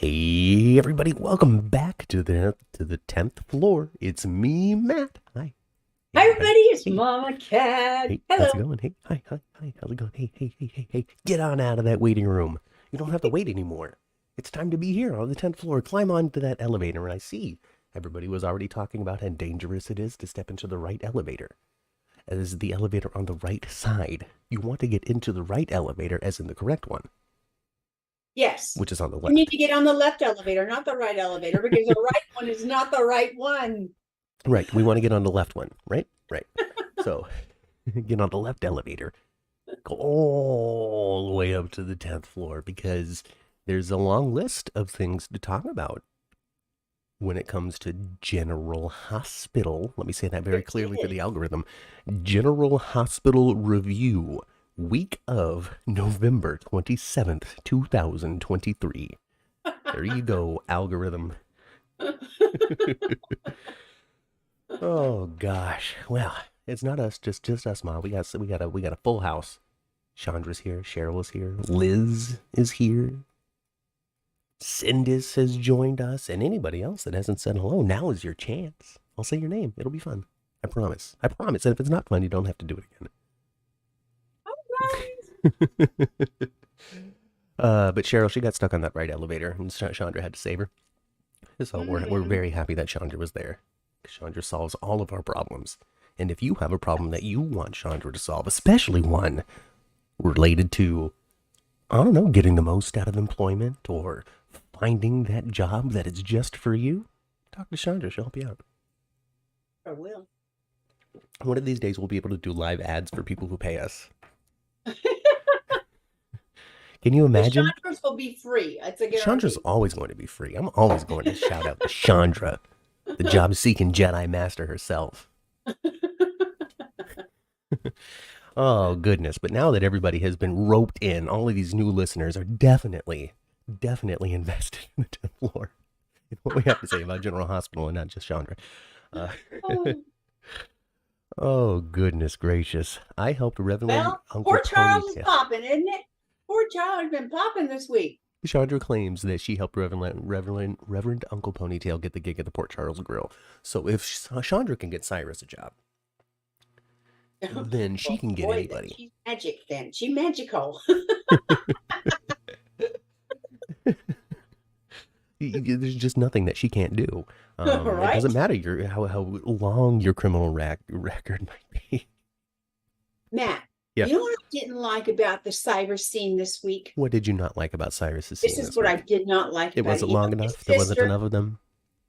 Hey everybody, welcome back to the 10th floor. It's me, Matt. Hi. Hi, Hey, everybody. It's hey, Mama Cat. hey, how's it Hello. going? Hey, hi, how's it going? Hey. Get on out of that waiting room. You don't have to wait anymore. It's time to be here on the 10th floor. Climb onto that elevator, and I see everybody was already talking about how dangerous it is to step into the right elevator. As the elevator on the right side. You want to get into the right elevator as in the correct one, Yes, which is on the you need left. to get on the left elevator, not the right elevator, because the right one is not the right one. Right, we want to get on the left one, right? Right. So, get on the left elevator, go all the way up to the 10th floor because there's a long list of things to talk about when it comes to General Hospital. Let me say that very There clearly for the is. algorithm. General Hospital Review, week of November 27th, 2023. There you go, algorithm. Oh gosh. Well, it's not us, just us, Ma. We got a full house. Chandra's here, Cheryl is here, Liz is here, Cindis has joined us, and anybody else that hasn't said hello, now is your chance. I'll say your name. It'll be fun. I promise. I promise. And if it's not fun, you don't have to do it again. But Cheryl, she got stuck on that right elevator, and Chandra had to save her. So we're very happy that Chandra was there. Chandra solves all of our problems. And if you have a problem that you want Chandra to solve, especially one related to, I don't know, getting the most out of employment or finding that job that is just for you, talk to Chandra. She'll help you out. I will. One of these days, we'll be able to do live ads for people who pay us. Can you The imagine? Chandras will be free. It's a Chandra's guarantee. always going to be free. I'm always going to shout out to Chandra, the job-seeking Jedi Master herself. Oh, goodness. But now that everybody has been roped in, all of these new listeners are definitely invested in the 10th floor. What we have to say about General Hospital and not just Chandra. Uh, Oh, oh, goodness gracious. I helped Reverend well, Uncle poor Charles is Ponytail. popping, isn't it? Poor Charles has been popping this week. Chandra claims that she helped Reverend Uncle Ponytail get the gig at the Port Charles Grill. So if Chandra can get Cyrus a job, then she Well, can get boy, then anybody. she's magic then. She's magical. There's just nothing that she can't do. It Right? doesn't matter how long your criminal record might be. Matt, Yeah. you know what I didn't like about the cyber scene this week? What did you not like about Cyrus's This scene is this what I week? did not like It about it. wasn't long His enough. There wasn't sister, enough of them.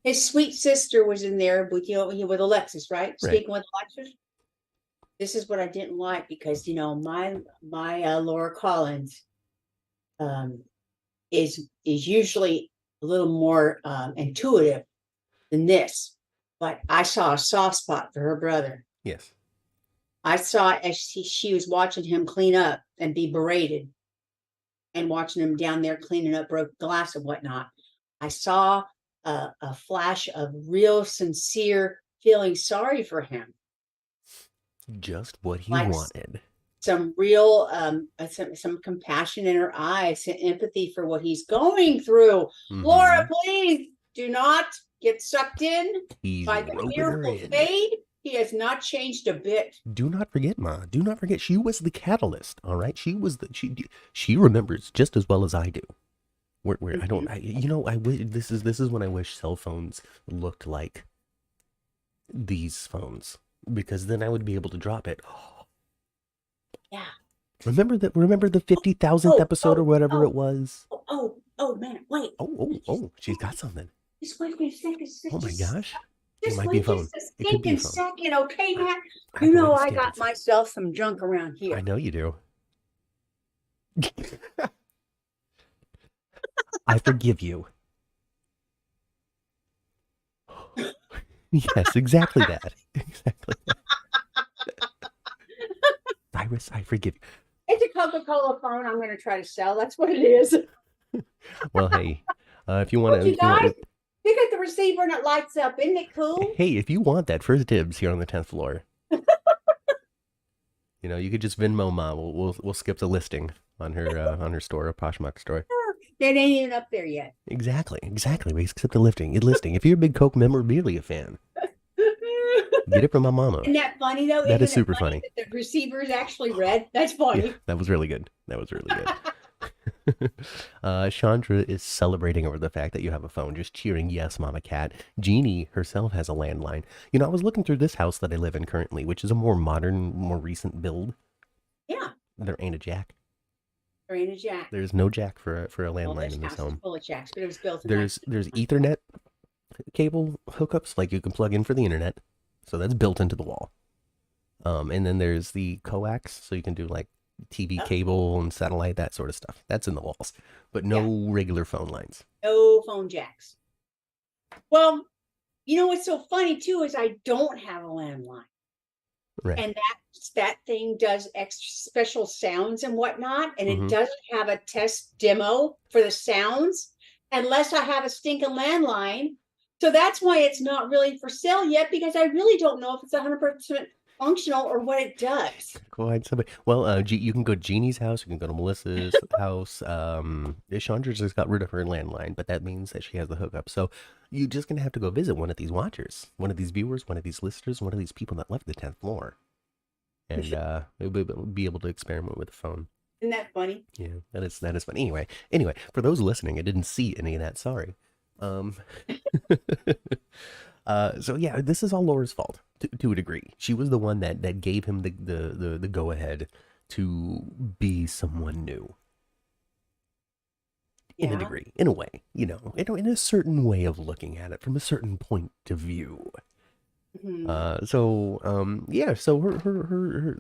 his sweet sister was in there with with Alexis, right? Right. Speaking with Alexis. This is what I didn't like because my Laura Collins um, is usually a little more intuitive than this, but I saw a soft spot for her brother. Yes. I saw it as she was watching him clean up and be berated, and watching him down there cleaning up broken glass and whatnot. I saw a flash of real sincere feeling sorry for him, Just what he like wanted. some real some compassion in her eyes, some empathy for what he's going through. Mm-hmm. Laura, please do not get sucked in He's by the roping her fearful in. fade. He has not changed a bit. Do not forget, Ma. Do not forget, she was the catalyst. All right, she remembers just as well as I do. Where I don't, I wish this is when I wish cell phones looked like these phones because then I would be able to drop it. Yeah. Remember the 50,000th Oh, episode or oh, whatever it oh, was. oh, man, wait. Oh! She's got something. Just wait a second. Oh my gosh! It Just might be a wait phone. just a It could be a stinking phone. second, okay, Matt? I You can wait know a I stinking got second. myself some junk around I here. know you do. I forgive you. Yes, exactly that. Exactly that. Cyrus, I forgive you. It's a Coca-Cola phone I'm going to try to sell. That's what it is. Well, hey, if you want Look, to, you guys, pick up the receiver and it lights up. Isn't it cool? hey, if you want that, first dibs here on the 10th floor. You could just Venmo Ma. We'll skip the listing on her store, a Poshmark store. That ain't even up there yet. Exactly. Except the listing. If you're a big Coke memorabilia fan, get it from my mama. Isn't that funny though? That is Isn't it super funny. that the receiver is actually red? That's Yeah, funny. that was really good. Chandra is celebrating over the fact that you have a phone, just cheering, yes, Mama Cat. Jeannie herself has a landline. I was looking through this house that I live in currently, which is a more modern, more recent build. Yeah. There ain't a jack. There ain't a jack. There's no jack for a Well, landline in this home. Full of jacks, but it was built. There's Ethernet cable hookups, like you can plug in for the internet, so that's built into the wall. And then there's the coax, so you can do like TV cable and satellite, that sort of stuff. That's in the walls, but no regular phone lines. No phone jacks. Well, what's so funny too is I don't have a landline. Right. And that thing does extra special sounds and whatnot, and it doesn't have a test demo for the sounds unless I have a stinking landline. So that's why it's not really for sale yet, because I really don't know if it's 100% functional or what it does. Quite somebody. Well, you can go to Jeannie's house. You can go to Melissa's house. Chandra just got rid of her landline, but that means that she has the hookup. So you're just gonna have to go visit one of these watchers, one of these viewers, one of these listeners, one of these people that left the 10th floor, and be able to experiment with the phone. Isn't that funny? Yeah, that is funny. Anyway, for those listening, I didn't see any of that. Sorry. So yeah, this is all Laura's fault to a degree. She was the one that gave him the go ahead to be someone new. In a degree, in a way, in a certain way of looking at it from a certain point of view. So her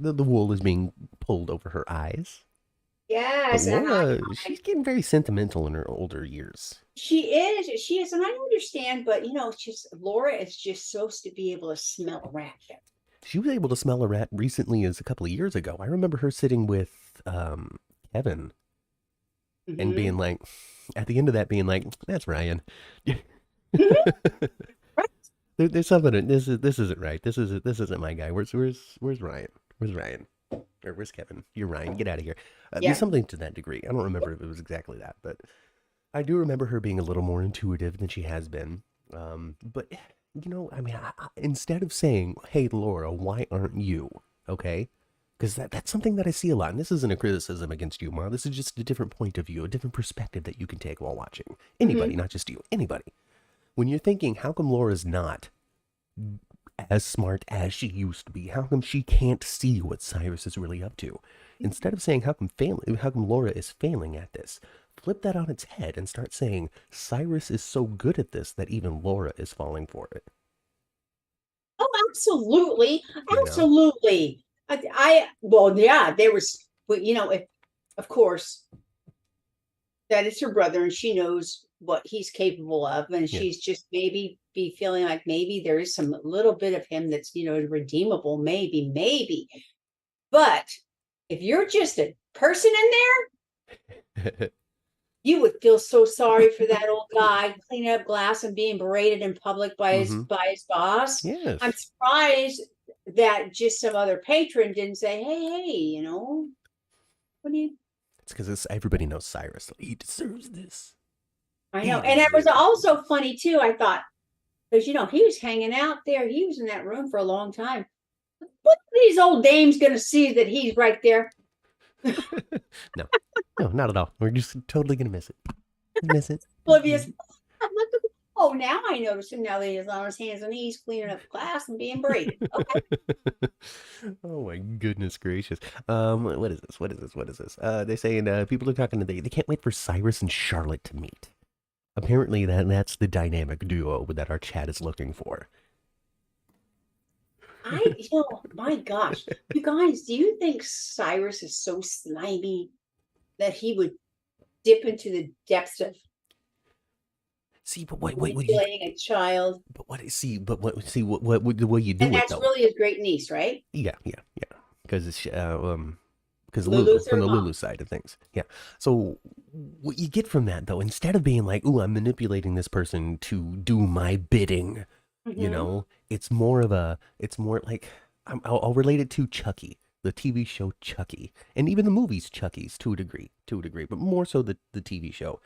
the wool is being pulled over her eyes. Yes. But Laura, she's getting very sentimental in her older years. She is, and I understand, but it's just Laura is just supposed to be able to smell a rat. She was able to smell a rat recently as a couple of years ago. I remember her sitting with Kevin and being like, at the end of that, being like, "That's Ryan." There's something. This isn't right. This isn't my guy. Where's Ryan? Where's Ryan? Or where's Kevin? You're Ryan. Get out of here. There's something to that degree. I don't remember if it was exactly that, but I do remember her being a little more intuitive than she has been. But instead of saying, "Hey, Laura, why aren't you?" Okay, because that's something that I see a lot. And this isn't a criticism against you, Ma. This is just a different point of view, a different perspective that you can take while watching. Anybody, not just you. Anybody. When you're thinking, how come Laura's not as smart as she used to be? How come she can't see what Cyrus is really up to? Instead of saying how come Laura is failing at this, flip that on its head and start saying Cyrus is so good at this that even Laura is falling for it. Oh, absolutely. There was, if, of course, that it's her brother and she knows what he's capable of, and she's just maybe be feeling like maybe there is some little bit of him that's redeemable, maybe. But if you're just a person in there, you would feel so sorry for that old guy cleaning up glass and being berated in public by his boss. Yes. I'm surprised that just some other patron didn't say, hey, what do you? It's because everybody knows Cyrus. He deserves this. I know. And it was also funny too, I thought, because he was hanging out there. He was in that room for a long time. What are these old dames going to see that he's right there? No, not at all. We're just totally going to miss it. Miss it. Oblivious. Oh, now I notice him now that he's on his hands and knees cleaning up glass and being berated. Okay. Oh my goodness gracious. What is this? They saying people are talking they can't wait for Cyrus and Charlotte to meet. Apparently that's the dynamic duo that our chat is looking for. My gosh, you guys, do you think Cyrus is so slimy that he would dip into the depths of manipulating a child? But what the way you do and it, that's though. Really his great niece, right? Yeah. Because it's Lulu from the Lulu side of things. Yeah. So what you get from that, though, instead of being like, "Ooh, I'm manipulating this person to do my bidding," it's more like I'll relate it to Chucky, the TV show Chucky, and even the movies Chucky's to a degree, but more so the TV show.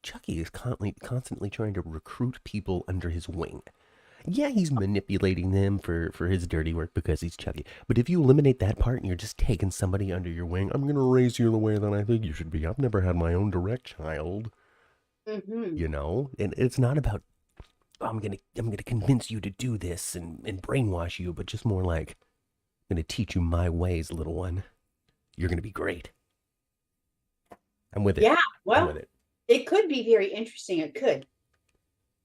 Chucky is constantly trying to recruit people under his wing. Yeah, he's manipulating them for his dirty work because he's Chucky. But if you eliminate that part and you're just taking somebody under your wing, I'm gonna raise you the way that I think you should be. I've never had my own direct child, Mm-hmm. you know? And it's not about I'm gonna convince you to do this and brainwash you, but just more like I'm gonna teach you my ways, little one. You're gonna be great. I'm with it. Yeah, I'm with well, it. it could be very interesting. It could.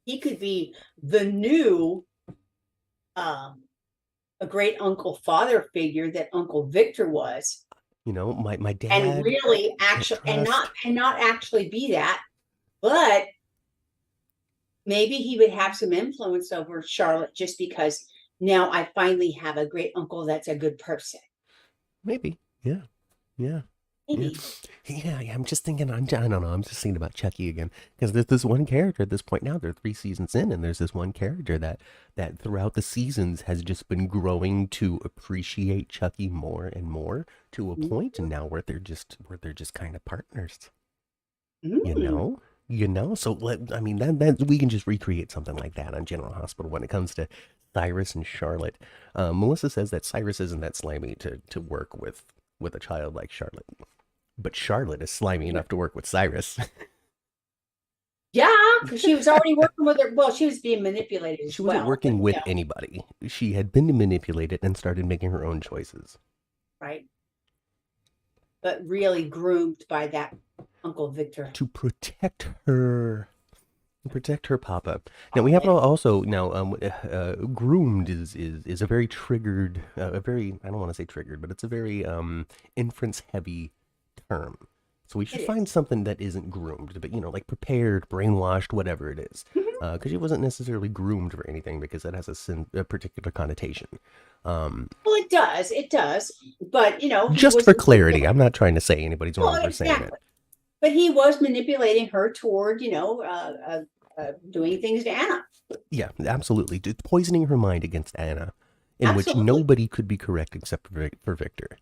He could be the new um a great uncle father figure that Uncle Victor was, You know, my and dad really can't actually trust. and not actually be that, but maybe he would have some influence over Charlotte just because now I finally have a great uncle that's a good person. Maybe. Yeah. Yeah. Yeah. Maybe. Yeah. I'm just thinking, I don't know. I'm just thinking about Chucky again. Because there's this one character at this point now. They're 3 seasons in, and there's this one character that throughout the seasons has just been growing to appreciate Chucky more and more to a point now where they're just kind of partners. You Mm. know? You know? So I mean that we can just recreate something like that on General Hospital when it comes to Cyrus and Charlotte. Melissa says that Cyrus isn't that slimy to work with a child like Charlotte. But Charlotte is slimy enough to work with Cyrus. Yeah, because she was already working with her. Well, she was being manipulated She as wasn't well, but working with anybody. She had been manipulated and started making her own choices right. But really groomed by that Uncle Victor. to protect her papa. Now we have to also now groomed is a very triggered a very I don't want to say triggered, but it's a very inference heavy term. So we It should find is. something that isn't groomed, but like prepared, brainwashed, whatever it is. Mhm. Because she wasn't necessarily groomed for anything because that has a particular connotation. Um, Well, it does. It does. But, he just was for clarity, I'm not trying to say anybody's wrong well, for saying it. exactly. But he was manipulating her toward, doing things to Anna. Yeah, absolutely. Poisoning her mind against Anna, in which Absolutely. nobody could be correct except for Victor.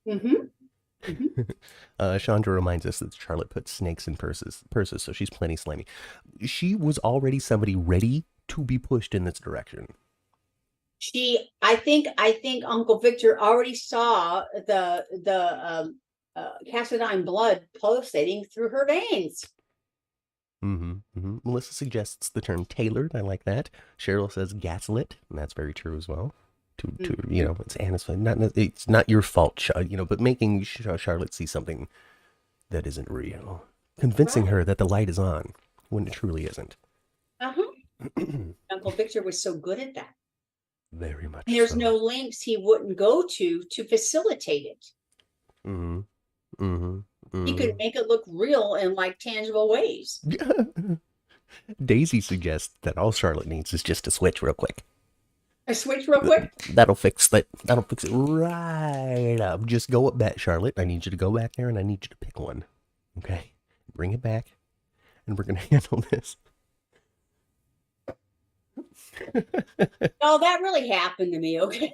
Hmm. Hmm. Chandra reminds us that Charlotte puts snakes in purses, so she's plenty slimy. She was already somebody ready to be pushed in this direction. I think Uncle Victor already saw the Cassadine blood pulsating through her veins. Melissa suggests the term tailored. I like that. Cheryl says gaslit, and that's very true as well. Mhm. It's Anna's fault. It's not your fault, but making Charlotte see something that isn't real, convincing Right. her that the light is on when it truly isn't. Uh-huh. Uncle Victor was so good at that. Very much There's no so. lengths he wouldn't go to facilitate it. Mm-hmm. Mm-hmm. He could Mm-hmm. make it look real in like tangible ways. Daisy suggests that all Charlotte needs is just a switch real quick. I switch real quick. That'll fix that. That'll fix it right up. Just go up back, Charlotte. I need you to go back there and I need you to pick one. Okay? Bring it back and we're going to handle this. Oh, that really happened to me. Okay.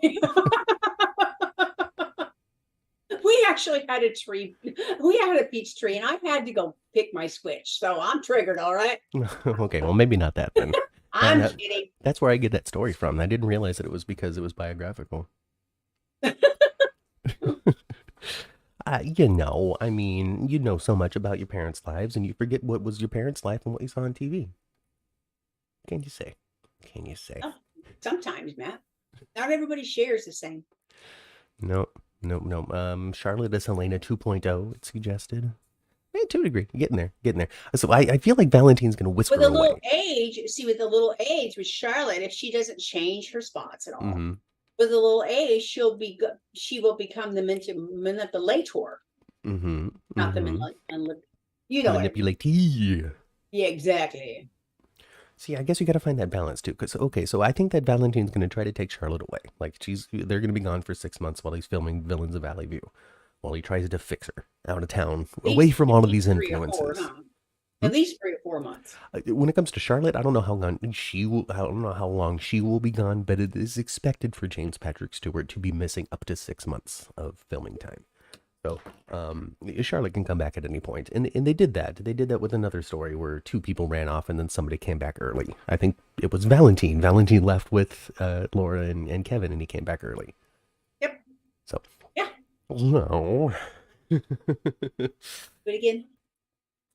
We actually had a tree. We had a peach tree, and I had to go pick my switch. So I'm triggered. All right. Okay, well, maybe not that then. I'm kidding. That's where I get that story from. I didn't realize that it was because it was biographical. I mean, you know so much about your parents' lives and you forget what was your parents' life and what you saw on TV. Can you say? Can you say? Oh, sometimes, Matt. Not everybody shares the same. No, no. Charlotte is Helena 2.0, it's suggested. To a degree, getting there. So I feel like Valentine's going to whisk With her a away. little age, see, with a little age with Charlotte, if she doesn't change her spots at all, Mm-hmm. with a little age, she will become the manipulator, Mm-hmm. not the Mm-hmm. you know what I mean. Manipulate. Yeah, exactly. See, I guess you got to find that balance too. Cause okay, so I think that Valentine's going to try to take Charlotte away. Like they're going to be gone for 6 months while he's filming Villains of Valley View, while he tries to fix her out of town, away from all At of least these 3 or 4, influences. huh? Hmm? At least 3 or 4 months. When it comes to Charlotte, I don't know how long she will. I don't know how long she will be gone, but it is expected for James Patrick Stewart to be missing up to 6 months of filming time. So Charlotte can come back at any point. And they did that. They did that with another story where two people ran off and then somebody came back early. I think it was Valentine. Valentine left with Laura and Kevin, and he came back early. Yep. So. Yeah. No. Do it again.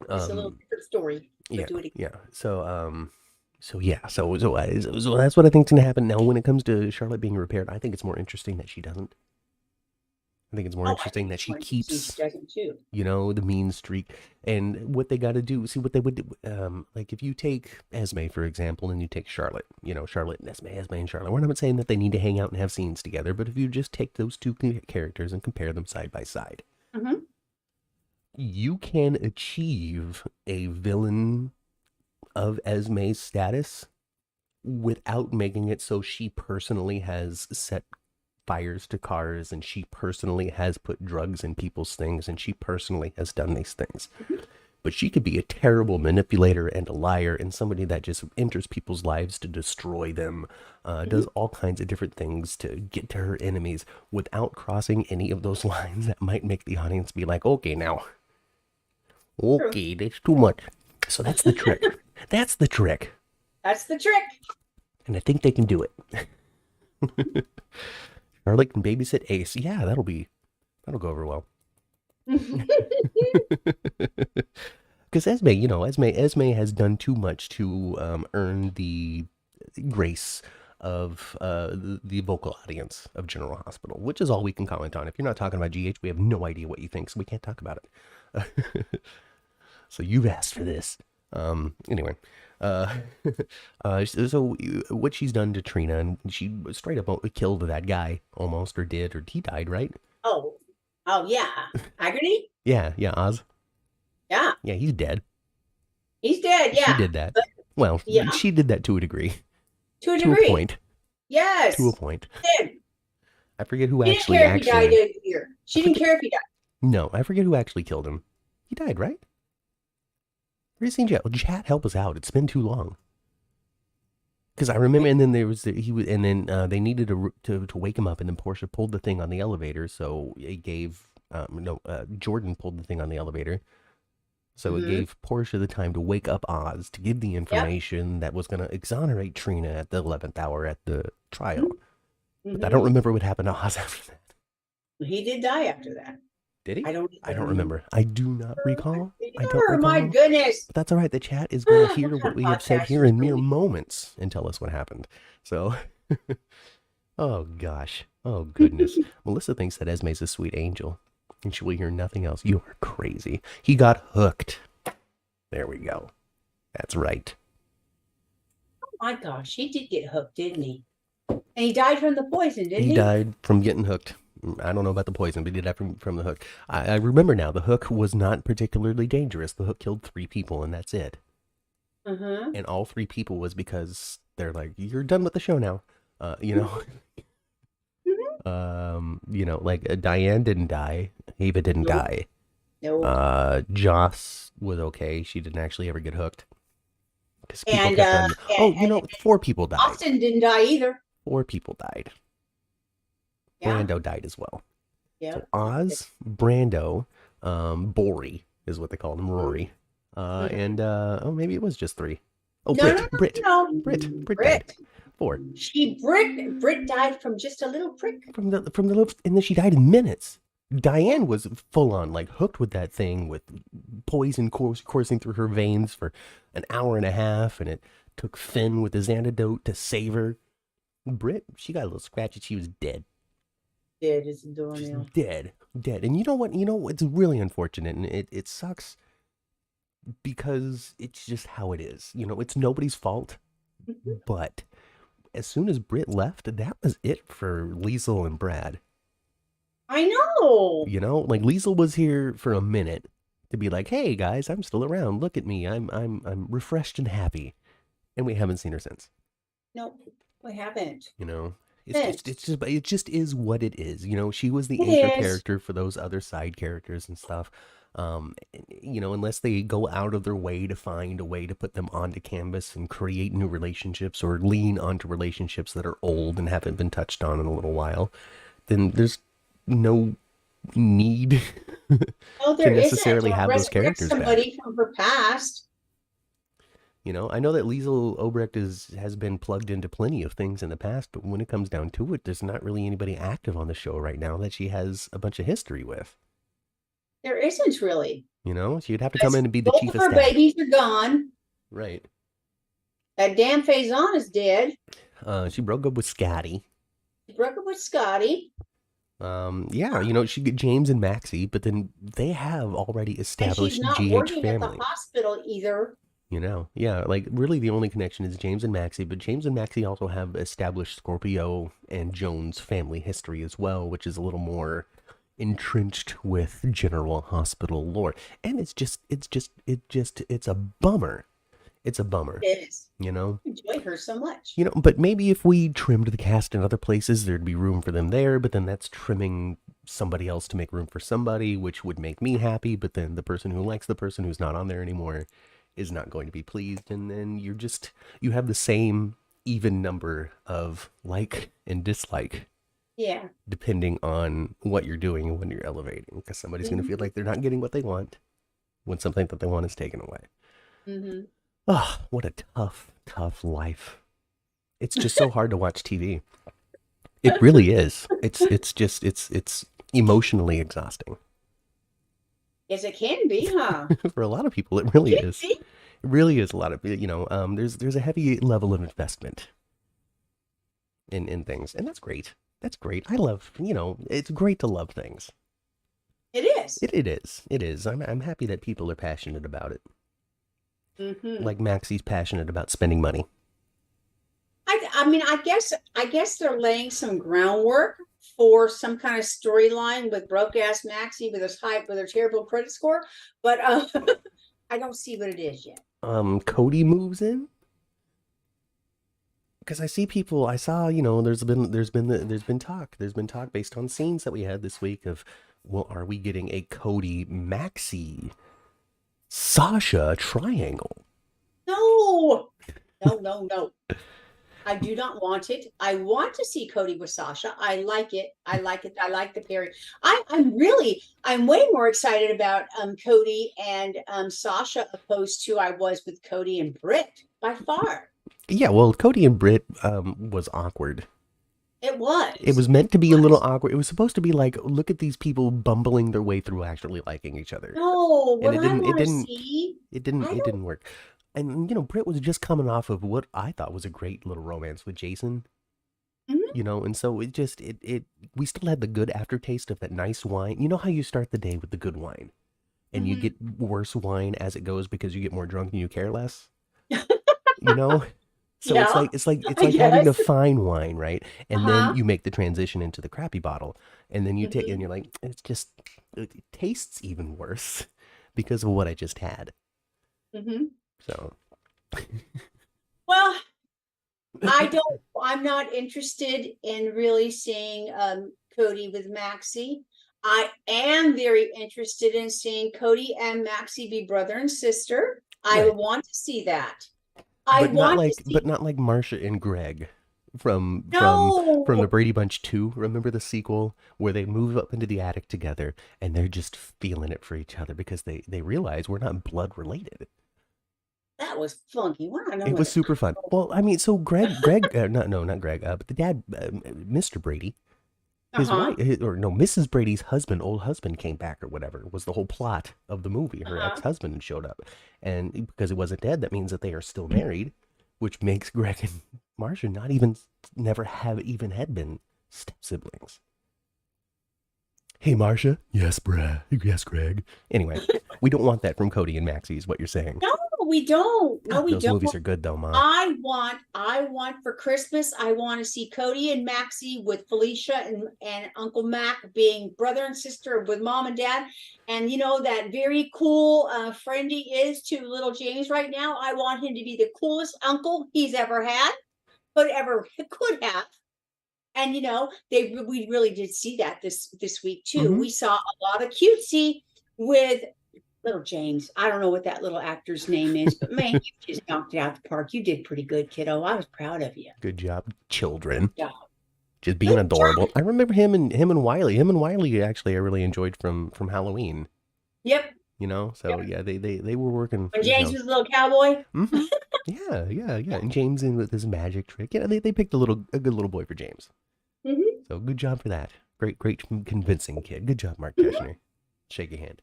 It's a little different story. Yeah. Do it again. Yeah. So that's what I think's gonna happen. Now, when it comes to Charlotte being repaired, I think it's more interesting that she doesn't. I think it's more interesting that she keeps, you know, the mean streak. And what they got to do, see what they would do. Like if you take Esme, for example, and you take Charlotte, you know, Charlotte and Esme and Charlotte. We're not saying that they need to hang out and have scenes together, but if you just take those two characters and compare them side by side, you can achieve a villain of Esme's status without making it so she personally has set fires to cars and she personally has put drugs in people's things and she personally has done these things. But she could be a terrible manipulator and a liar and somebody that just enters people's lives to destroy them, does all kinds of different things to get to her enemies without crossing any of those lines that might make the audience be like, okay, now. Okay, that's too much. So that's the trick. That's the trick. That's the trick. And I think they can do it. Charlotte can babysit Ace. Yeah, that'll go over well. Because Esme, you know, Esme has done too much to earn the grace of the vocal audience of General Hospital, which is all we can comment on. If you're not talking about GH, we have no idea what you think, so we can't talk about it. So you've asked for this. Anyway, so what she's done to Trina, and she straight up killed that guy almost, or he died, right? Oh yeah, Haggerty. Yeah, Oz. Yeah, he's dead. He's dead. Yeah, she did that. But, well, yeah, she did that to a degree. To a degree. To a point. Yes. To a point. She did. I forget who she actually. Didn't care if he died here. She didn't care if he died. No, I forget who actually killed him. He died, right? Where's seen Chat? Well, Chat, help us out. It's been too long. Because I remember, and then there was and then they needed to wake him up, and then Portia pulled the thing on the elevator, so it gave Jordan pulled the thing on the elevator, so it gave Portia the time to wake up Oz to give the information that was going to exonerate Trina at the 11th hour at the trial. But I don't remember what happened to Oz after that. He did die after that. Did he? I don't remember. I do not recall. I don't recall. My goodness. But that's all right. The chat is going to hear what we have said here in mere moments and tell us what happened. So, oh gosh. Oh goodness. Melissa thinks that Esme's a sweet angel and she will hear nothing else. You are crazy. He got hooked. There we go. That's right. Oh my gosh. He did get hooked, didn't he? And he died from the poison, didn't he? He died from getting hooked. I don't know about the poison, but he did that from the hook. I remember now, the hook was not particularly dangerous. The hook killed 3 people, and that's it. And all 3 people was because they're like, you're done with the show now. You know, like Diane didn't die. Ava didn't die. No. Joss was okay. She didn't actually ever get hooked. Because people kept on, 4 people died. Austin didn't die either. 4 people died. Yeah. Brando died as well. Yeah. So Oz, Brando, Bori is what they called him, Rory, and maybe it was just 3. Oh, Britt died. 4. Britt died from just a little prick. From the little, and then she died in minutes. Diane was full on like hooked with that thing with poison coursing through her veins for an hour and a half, and it took Finn with his antidote to save her. Britt, she got a little scratchy. She was dead. Dead as a doornail. Dead. And you know what? It's really unfortunate, and it sucks because it's just how it is. It's nobody's fault. But as soon as Britt left, that was it for Liesel and Brad. I know. Like Liesel was here for a minute to be like, "Hey guys, I'm still around. Look at me. I'm refreshed and happy," and we haven't seen her since. Nope, we haven't. It just is what it is. She was the anchor character for those other side characters and stuff. Unless they go out of their way to find a way to put them onto canvas and create new relationships or lean onto relationships that are old and haven't been touched on in a little while, then there's no need No, to there isn't. necessarily Don't have those resurrect characters back. somebody from her past. You know, I know that Liesel Obrecht has been plugged into plenty of things in the past, but when it comes down to it, there's not really anybody active on the show right now that she has a bunch of history with. There isn't really. You know, she'd have to come Because in and be the both chief of of her staff. babies are gone. Right. That damn Faison is dead. She broke up with Scotty. She broke up with Scotty. Yeah, you know, she get James and Maxie, but then they have already And she's established not GH working at the family. hospital either. You know, yeah, like really the only connection is James and Maxie, but James and Maxie also have established Scorpio and Jones family history as well, which is a little more entrenched with General Hospital lore. And it's a bummer. It's a bummer, It is. you know? I enjoy her so much. You know, but maybe if we trimmed the cast in other places, there'd be room for them there, but then that's trimming somebody else to make room for somebody, which would make me happy, but then the person who likes the person who's not on there anymore is not going to be pleased, and then you have the same even number of like and dislike Yeah. depending on what you're doing and when you're elevating, because somebody's going to feel like they're not getting what they want when something that they want is taken away. Mm-hmm. Oh, what a tough life. It's just so hard to watch TV. It really is. It's emotionally exhausting. Yes, it can be, huh? For a lot of people, it really Can is. be. It really is a lot of, there's a heavy level of investment in things, and that's great. That's great. I love, it's great to love things. It is. It is. It is. I'm happy that people are passionate about it. Mm-hmm. Like Maxie's passionate about spending money. I mean, I guess they're laying some groundwork for some kind of storyline with broke ass Maxie with her terrible credit score, but I don't see what it is yet. Cody moves in because I see people. I saw, there's been talk based on scenes that we had this week of, well, are we getting a Cody Maxie Sasha triangle? No, no, no, no. I do not want it. I want to see Cody with Sasha. I like it. I like it. I like the pairing. I'm way more excited about Cody and Sasha opposed to I was with Cody and Britt by far. Yeah, well, Cody and Britt was awkward. It was. It was meant to be a little awkward. It was supposed to be like, look at these people bumbling their way through actually liking each other, No, and what I want to see. it I it don't. didn't work. And Britt was just coming off of what I thought was a great little romance with Jason, Mhm, and so we still had the good aftertaste of that nice wine. You know how you start the day with the good wine, and you mhm. get worse wine as it goes because you get more drunk and you care less. You know, so it's Yeah, like it's like it's I like having the guess. fine wine, right? And then Uh-huh. you make the transition into the crappy bottle, and then you take and Mhm, you're like, it tastes even worse because of what I just had. mhm. So Well, I'm not interested in really seeing Cody with Maxie. I am very interested in seeing Cody and Maxie be brother and sister. I right, want to see that. I want to but see. not like Marsha and Greg from the No. Brady Bunch 2. Remember the sequel where they move up into the attic together and they're just feeling it for each other because they realize we're not blood related. That was funky. Well, I know It what was it. super fun. Well, I mean, so Greg, not Greg, but the dad, Mr. Brady, his Uh-huh. wife, or no, Mrs. Brady's husband, old husband came back or whatever, was the whole plot of the movie. Her Uh-huh. ex-husband showed up. And because he wasn't dead, that means that they are still married, which makes Greg and Marcia never have even had been step siblings. Hey, Marcia. Yes, Brad. Yes, Greg. Anyway, we don't want that from Cody and Maxie, is what you're saying. No, we don't. No, God, we those don't. movies are good, though, Ma. I want for Christmas, I want to see Cody and Maxie with Felicia and Uncle Mac being brother and sister with mom and dad. And that very cool friend he is to little James right now. I want him to be the coolest uncle he's ever had, could have. And we really did see that this week too. Mm-hmm. We saw a lot of cutesy with little James. I don't know what that little actor's name is, but man, you just knocked it out the park. You did pretty good, kiddo. I was proud of you. Good job, children. Yeah. just being adorable. I remember him and Wiley. Him and Wiley actually I really enjoyed from Halloween. Yep. You know, so Yep. yeah, they were working. When You James know, was a little cowboy. yeah, yeah, yeah. And James in with his magic trick. Yeah, they picked a good little boy for James. Hmm. So good job for that. Great convincing kid. Good job, Mark Teschner. Shake a hand.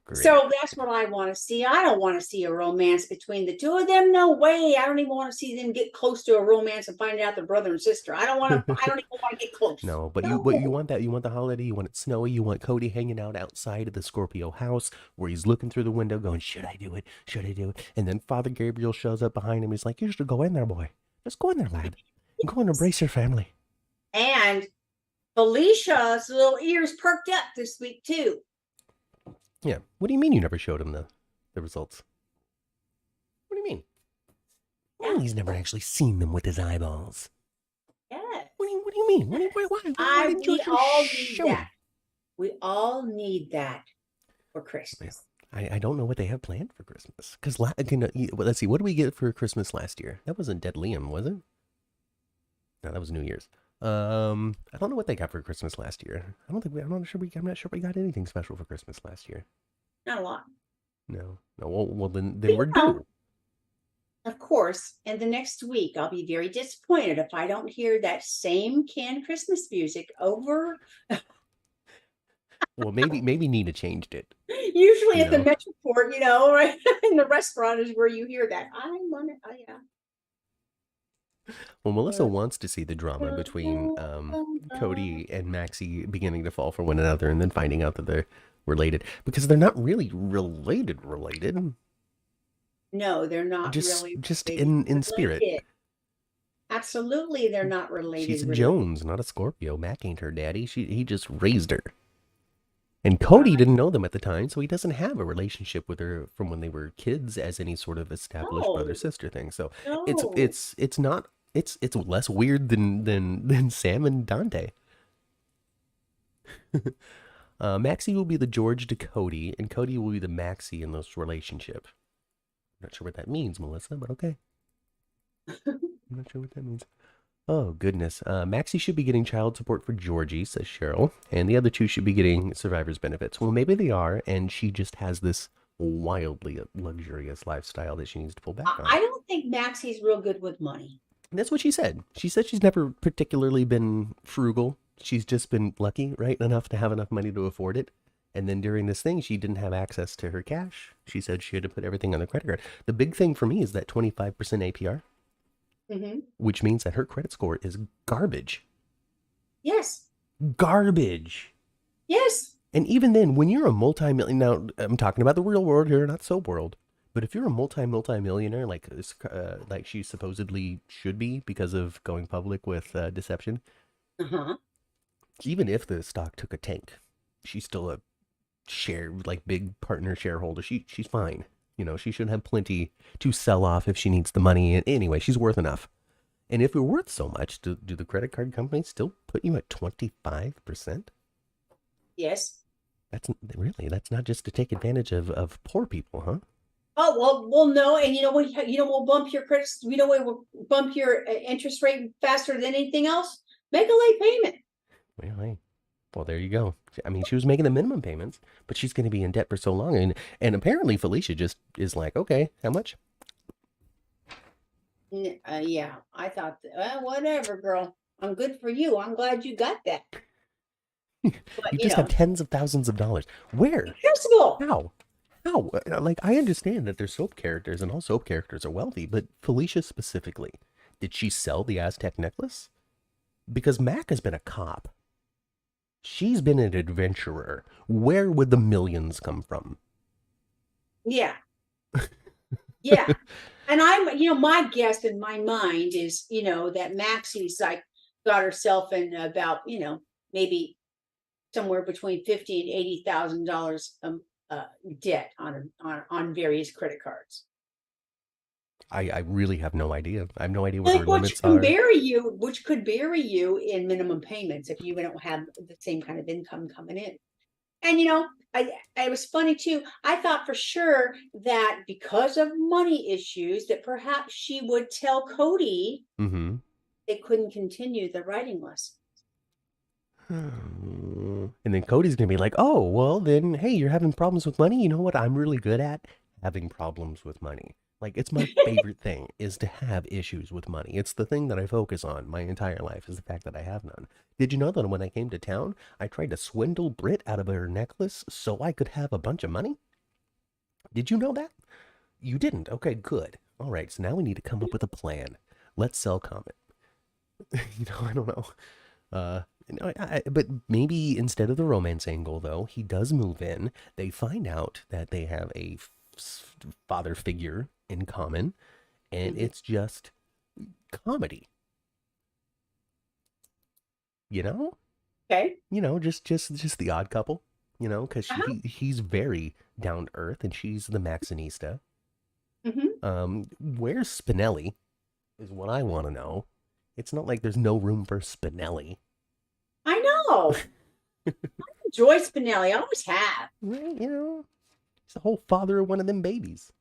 Great. So that's what I want to see. I don't want to see a romance between the two of them. No way. I don't even want to see them get close to a romance and find out they're brother and sister. I don't want to. I don't even want to get close. No, but No. you want that. You want the holiday. You want it snowy. You want Cody hanging out outside of the Scorpio house where he's looking through the window, going, "Should I do it? Should I do it?" And then Father Gabriel shows up behind him. He's like, "You should go in there, boy. Just go in there, lad. Go and embrace your family." And Felicia's little ears perked up this week too. Yeah. What do you mean you never showed him the results? What do you mean? Well, he's never actually seen them with his eyeballs. Yes. What do you mean? Why didn't you We all need show that. him? We all need that for Christmas. I don't know what they have planned for Christmas. Because, let's see, what did we get for Christmas last year? That wasn't Dead Liam, was it? No, that was New Year's. I don't know what they got for Christmas last year. I'm not sure we got anything special for Christmas last year. Not a lot. No. Well, then But, we're due. Of course, and the next week I'll be very disappointed if I don't hear that same canned Christmas music over. Well, maybe Nina changed it. Usually at the Metroport, right in the restaurant is where you hear that. I want it. Oh, yeah. Well, Melissa wants to see the drama between Cody and Maxie beginning to fall for one another and then finding out that they're related because they're not really related. No, they're not just really in spirit. Absolutely, they're not related. She's a Jones, not a Scorpio. Mac ain't her daddy. He just raised her. And Cody didn't know them at the time, so he doesn't have a relationship with her from when they were kids as any sort of established brother-sister thing. So it's not it's less weird than Sam and Dante. Maxie will be the George to Cody, and Cody will be the Maxie in this relationship. I'm not sure what that means, Melissa, but okay. I'm not sure what that means. Oh, goodness. Maxie should be getting child support for Georgie, says Cheryl. And the other two should be getting survivor's benefits. Well, maybe they are, and she just has this wildly luxurious lifestyle that she needs to pull back on. I don't think Maxie's real good with money. That's what she said. She said she's never particularly been frugal. She's just been lucky, right? Enough to have enough money to afford it. And then during this thing, she didn't have access to her cash. She said she had to put everything on the credit card. The big thing for me is that 25% APR. Mm-hmm. Which means that her credit score is garbage. Yes. Garbage. Yes. And even then, when you're a multi-million, now I'm talking about the real world here, not soap world. But if you're a multi-millionaire, like she supposedly should be because of going public with deception, even if the stock took a tank, she's still a big partner shareholder. She's fine. She should have plenty to sell off if she needs the money. And anyway, she's worth enough. And if you're worth so much, do the credit card companies still put you at 25%? Yes. That's not just to take advantage of poor people, huh? Oh, well, no. And we'll bump your credit. We'll bump your interest rate faster than anything else. Make a late payment. Well, there you go. I mean, she was making the minimum payments, but she's going to be in debt for so long. And apparently Felicia just is like, okay, how much? Yeah, I thought, whatever, girl. I'm good for you. I'm glad you got that. But, you just have tens of thousands of dollars. Where? Impossible. How? Like, I understand that they're soap characters and all soap characters are wealthy, but Felicia specifically, did she sell the Aztec necklace? Because Mac has been a cop. She's been an adventurer. Where would the millions come from? Yeah. Yeah. And my guess in my mind is, that Maxie's got herself in about, maybe somewhere between $50,000 and $80,000 debt on various credit cards. I really have no idea. I have no idea what her limits are. Which could bury you in minimum payments if you don't have the same kind of income coming in. And it was funny too. I thought for sure that because of money issues, that perhaps she would tell Cody they couldn't continue the writing lesson. And then Cody's gonna be like, "Oh, well, then, hey, you're having problems with money. You know what I'm really good at? Having problems with money. Like, it's my favorite thing is to have issues with money. It's the thing that I focus on my entire life is the fact that I have none. Did you know that when I came to town, I tried to swindle Brit out of her necklace so I could have a bunch of money? Did you know that? You didn't. Okay, good. All right, so now we need to come up with a plan. Let's sell Comet. I don't know. Uh, but maybe instead of the romance angle, though, he does move in. They find out that they have a father figure in common, and it's just comedy. Okay. Just the odd couple. Because he's very down to earth, and she's the Maxinista. Where's Spinelli? Is what I want to know. It's not like there's no room for Spinelli. I know. I enjoy Spinelli. I always have. Right, he's the whole father of one of them babies.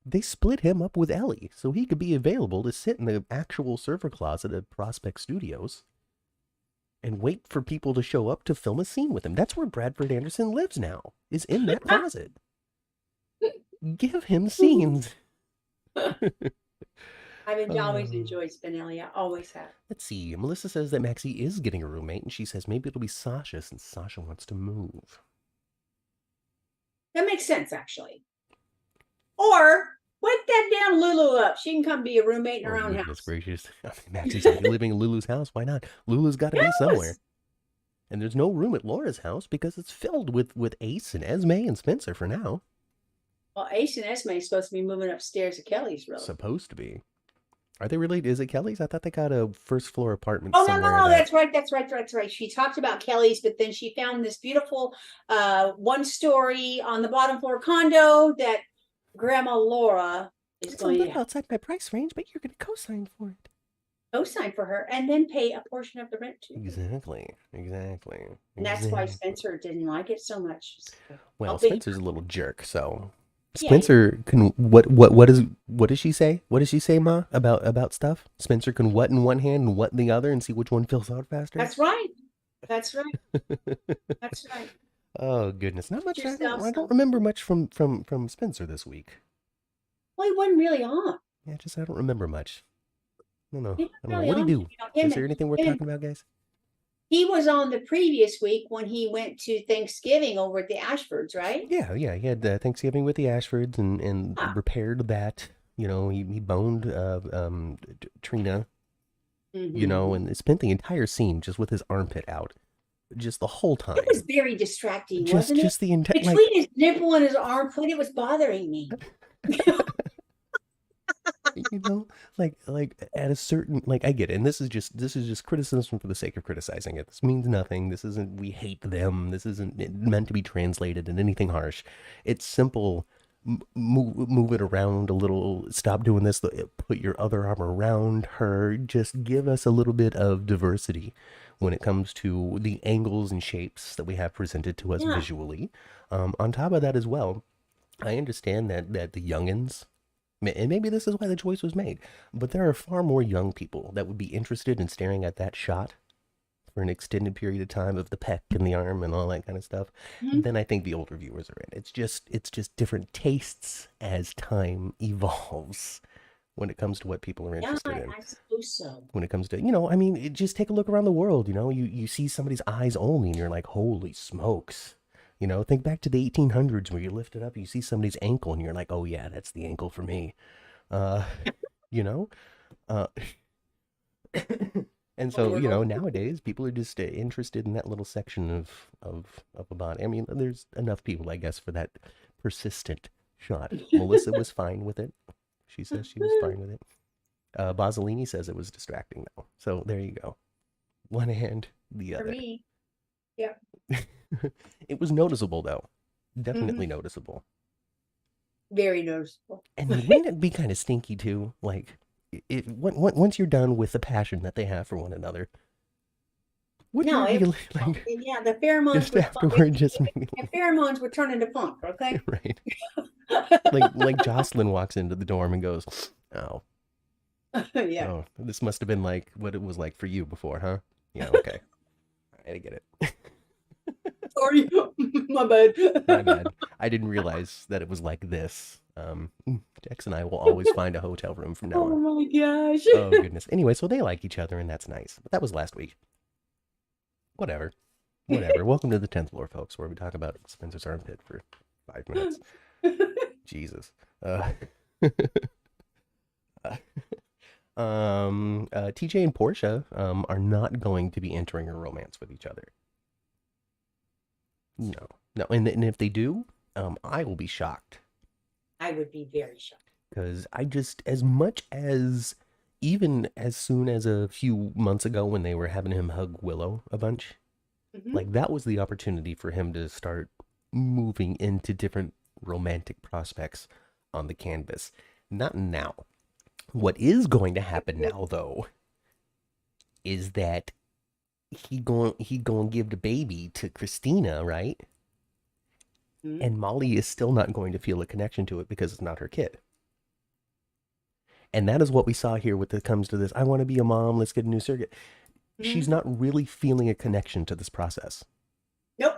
They split him up with Ellie so he could be available to sit in the actual server closet at Prospect Studios and wait for people to show up to film a scene with him. That's where Bradford Anderson lives now, is in that closet. Give him scenes. I've always enjoyed Spinelli. I always have. Let's see. Melissa says that Maxie is getting a roommate, and she says maybe it'll be Sasha since Sasha wants to move. That makes sense, actually. Or wake that damn Lulu up. She can come be a roommate in her own house. Gracious. Maxie's living in Lulu's house. Why not? Lulu's got to be somewhere. And there's no room at Laura's house because it's filled with Ace and Esme and Spencer for now. Well, Ace and Esme is supposed to be moving upstairs to Kelly's, really. Supposed to be. Are they really? Is it Kelly's? I thought they got a first floor apartment. Oh, no. That's right. She talked about Kelly's, but then she found this beautiful 1-story on the bottom floor condo that Grandma Laura is going to. It's outside my price range, but you're going to co-sign for it. Co-sign for her and then pay a portion of the rent too. Exactly. And that's why Spencer didn't like it so much. Well, Spencer's a little jerk, so. Spencer can what does she say? What does she say, Ma, about stuff? Spencer can what in one hand and what in the other and see which one fills out faster? That's right. Oh goodness. Not much. I don't remember much from Spencer this week. Well, he wasn't really on. Yeah, I don't remember much. I don't know. Really what did he do? Is there anything worth talking about, guys? He was on the previous week when he went to Thanksgiving over at the Ashfords, right? Yeah. He had Thanksgiving with the Ashfords and repaired that. He boned Trina, and spent the entire scene just with his armpit out, just the whole time. It was very distracting, wasn't it? Just the entire between his nipple and his armpit, it was bothering me. Like at a certain, I get it, and this is just criticism for the sake of criticizing it. This means nothing. This isn't we hate them. This isn't meant to be translated in anything harsh. It's simple. Move it around a little. Stop doing this. Put your other arm around her. Just give us a little bit of diversity when it comes to the angles and shapes that we have presented to us visually. On top of that as well, I understand that the youngins. And maybe this is why the choice was made, but there are far more young people that would be interested in staring at that shot for an extended period of time of the pec and the arm and all that kind of stuff than I think the older viewers are in. It's just different tastes as time evolves when it comes to what people are interested in. I suppose so. When it comes to, just take a look around the world, you see somebody's eyes only and you're like, holy smokes. Think back to the 1800s where you lift it up, you see somebody's ankle and you're like, oh yeah, that's the ankle for me. And so, nowadays people are just interested in that little section of a body. I mean, there's enough people, I guess, for that persistent shot. Melissa was fine with it. She says she was fine with it. Basilini says it was distracting though. So there you go. One hand, the other. For me. Yeah. It was noticeable though. Definitely noticeable. Very noticeable. And wouldn't it be kind of stinky too? Like, once you're done with the passion that they have for one another, wouldn't it be the pheromones just afterward, just maybe the pheromones would turn into funk, okay? Right. like Jocelyn walks into the dorm and goes, "Oh, Yeah. Oh, this must have been like what it was like for you before, huh? Yeah, okay. I get it. Sorry, my bad. My bad. I didn't realize that it was like this. Dex and I will always find a hotel room from now Oh on. my gosh. Oh goodness. Anyway, so they like each other and that's nice. But that was last week. Whatever. Whatever. Welcome to the 10th floor, folks, where we talk about Spencer's armpit for 5 minutes. Jesus. TJ and Portia are not going to be entering a romance with each other. No. No. And if they do, I will be shocked. I would be very shocked. Because I just, as much as, even as soon as a few months ago when they were having him hug Willow a bunch, like that was the opportunity for him to start moving into different romantic prospects on the canvas. Not now. What is going to happen now, though, is that he going to give the baby to Christina, right? And Molly is still not going to feel a connection to it because it's not her kid. And that is what we saw here when it comes to this. I want to be a mom. Let's get a new surrogate. She's not really feeling a connection to this process. Nope.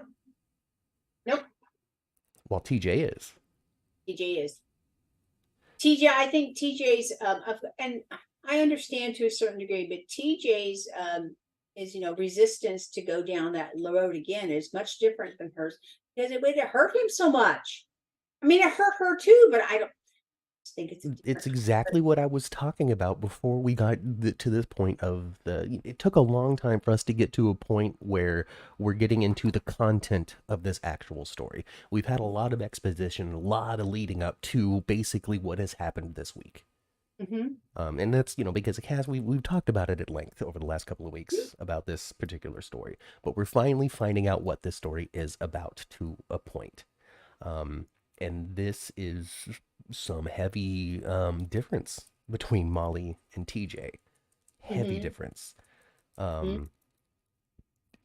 Nope. While TJ is. TJ is. TJ, I think TJ's, and I understand to a certain degree, but TJ's is, resistance to go down that road again is much different than hers because it would hurt him so much. I mean, it hurt her too, but I don't think it's exactly what I was talking about before we got to this point of it took a long time for us to get to a point where we're getting into the content of this actual story. We've had a lot of exposition, a lot of leading up to basically what has happened this week. And that's, because we've talked about it at length over the last couple of weeks about this particular story, but we're finally finding out what this story is about to a point. And this is some heavy difference between Molly and TJ. Heavy difference.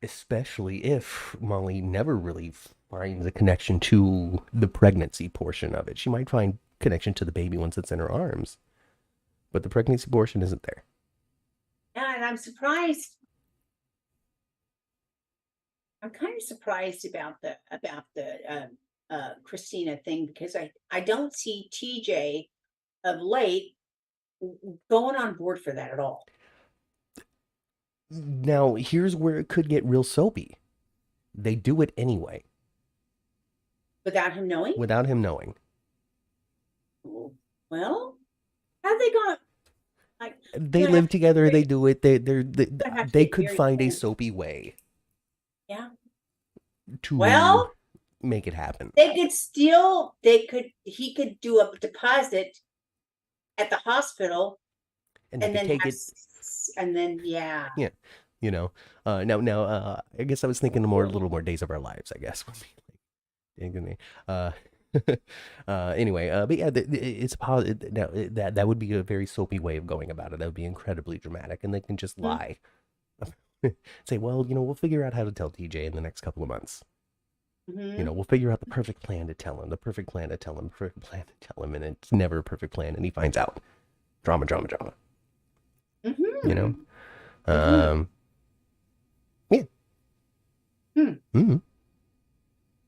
Especially if Molly never really finds a connection to the pregnancy portion of it. She might find connection to the baby once it's in her arms, but the pregnancy portion isn't there. Yeah, and I'm surprised. I'm kind of surprised about the Christina thing because I don't see TJ of late going on board for that at all. Now, here's where it could get real soapy. They do it anyway. Without him knowing? Without him knowing. Well, have they gone? Like, they live together. They do it. They could find a soapy way. Yeah. To make it happen. He could do a deposit at the hospital and then take it. And then, yeah. Now, I guess I was thinking a little more Days of Our Lives, I guess. Anyway, but yeah, it's positive. Now that would be a very soapy way of going about it. That would be incredibly dramatic, and they can just lie. Say, well, we'll figure out how to tell TJ in the next couple of months. We'll figure out the perfect plan to tell him, the perfect plan to tell him, and it's never a perfect plan, and he finds out. Drama. Yeah.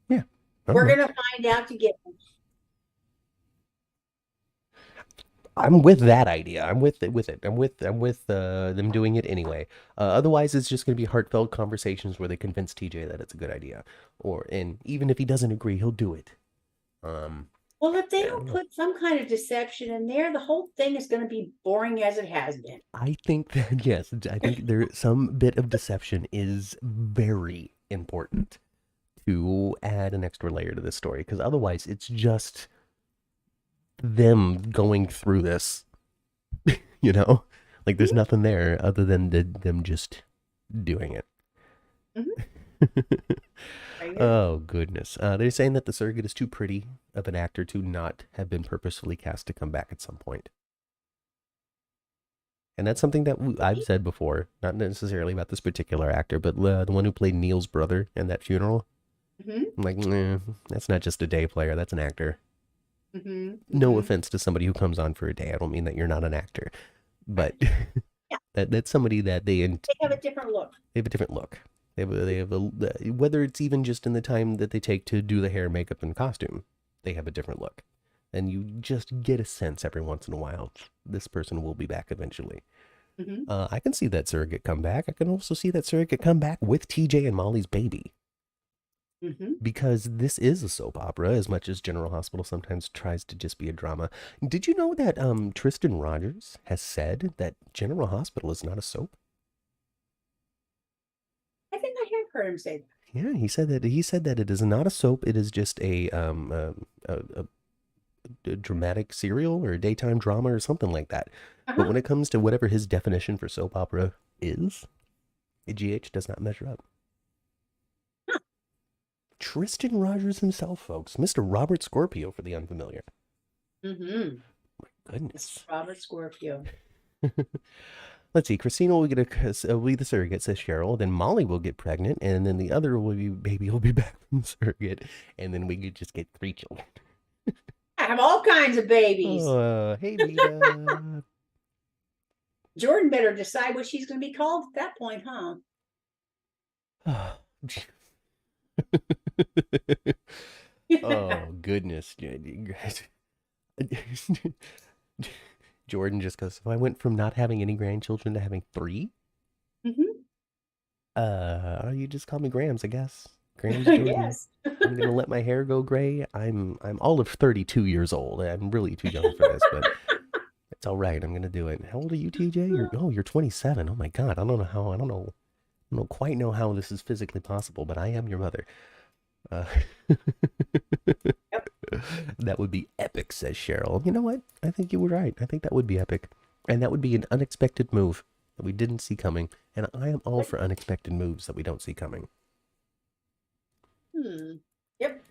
Yeah. We're gonna find out together. I'm with that idea. I'm with it. I'm with them doing it anyway. Otherwise, it's just going to be heartfelt conversations where they convince TJ that it's a good idea, and even if he doesn't agree, he'll do it. Well, if they don't put some kind of deception in there, the whole thing is going to be boring as it has been. I think that yes, I think there some bit of deception is very important to add an extra layer to this story, because otherwise, it's just them going through this, like there's nothing there other than them just doing it. Oh goodness. They're saying that the surrogate is too pretty of an actor to not have been purposefully cast to come back at some point. And that's something that I've said before, not necessarily about this particular actor, but the one who played Neil's brother in that funeral. I'm like, nah, that's not just a day player, that's an actor. No offense to somebody who comes on for a day. I don't mean that you're not an actor. but Yeah, that's somebody that they they have a different look. have a different look. They have whether it's even just in the time that they take to do the hair, makeup, and costume, they have a different look, and you just get a sense every once in a while this person will be back eventually. Hmm. I can see that surrogate come back. I can also see that surrogate come back with TJ and Molly's baby. Hmm. Because this is a soap opera as much as General Hospital sometimes tries to just be a drama. Did you know that Tristan Rogers has said that General Hospital is not a soap? I think I have heard him say that. Yeah, he said that it is not a soap. It is just a dramatic serial or a daytime drama or something like that. But Uh-huh. when it comes to whatever his definition for soap opera is, GH does not measure up. Tristan Rogers himself, folks. Mr. Robert Scorpio for the unfamiliar. Mm-hmm. It's Goodness. Robert Scorpio. Let's see. Christina will get will be the surrogate, says Cheryl. Then Molly will get pregnant, and then the other baby will be back from the surrogate, and then we could just get 3 children. I have all kinds of babies. Oh, hey Vita. Jordan better decide what she's going to be called at that point, huh? Oh goodness. Jordan just goes, so I went from not having any grandchildren to having 3. Hmm. You just call me Grams, I guess. Grams I Jordan. guess. I'm gonna let my hair go gray. I'm all of 32 years old. I'm really too young for this, but it's all right. I'm gonna do it. How old are you, TJ? You're 27. Oh my God. I don't quite know how this is physically possible, but I am your mother. Uh, Yep. that would be epic, says Cheryl. You know what? I think you were right. I think that would be epic, and that would be an unexpected move that we didn't see coming. And I am all for unexpected moves that we don't see coming. Yep.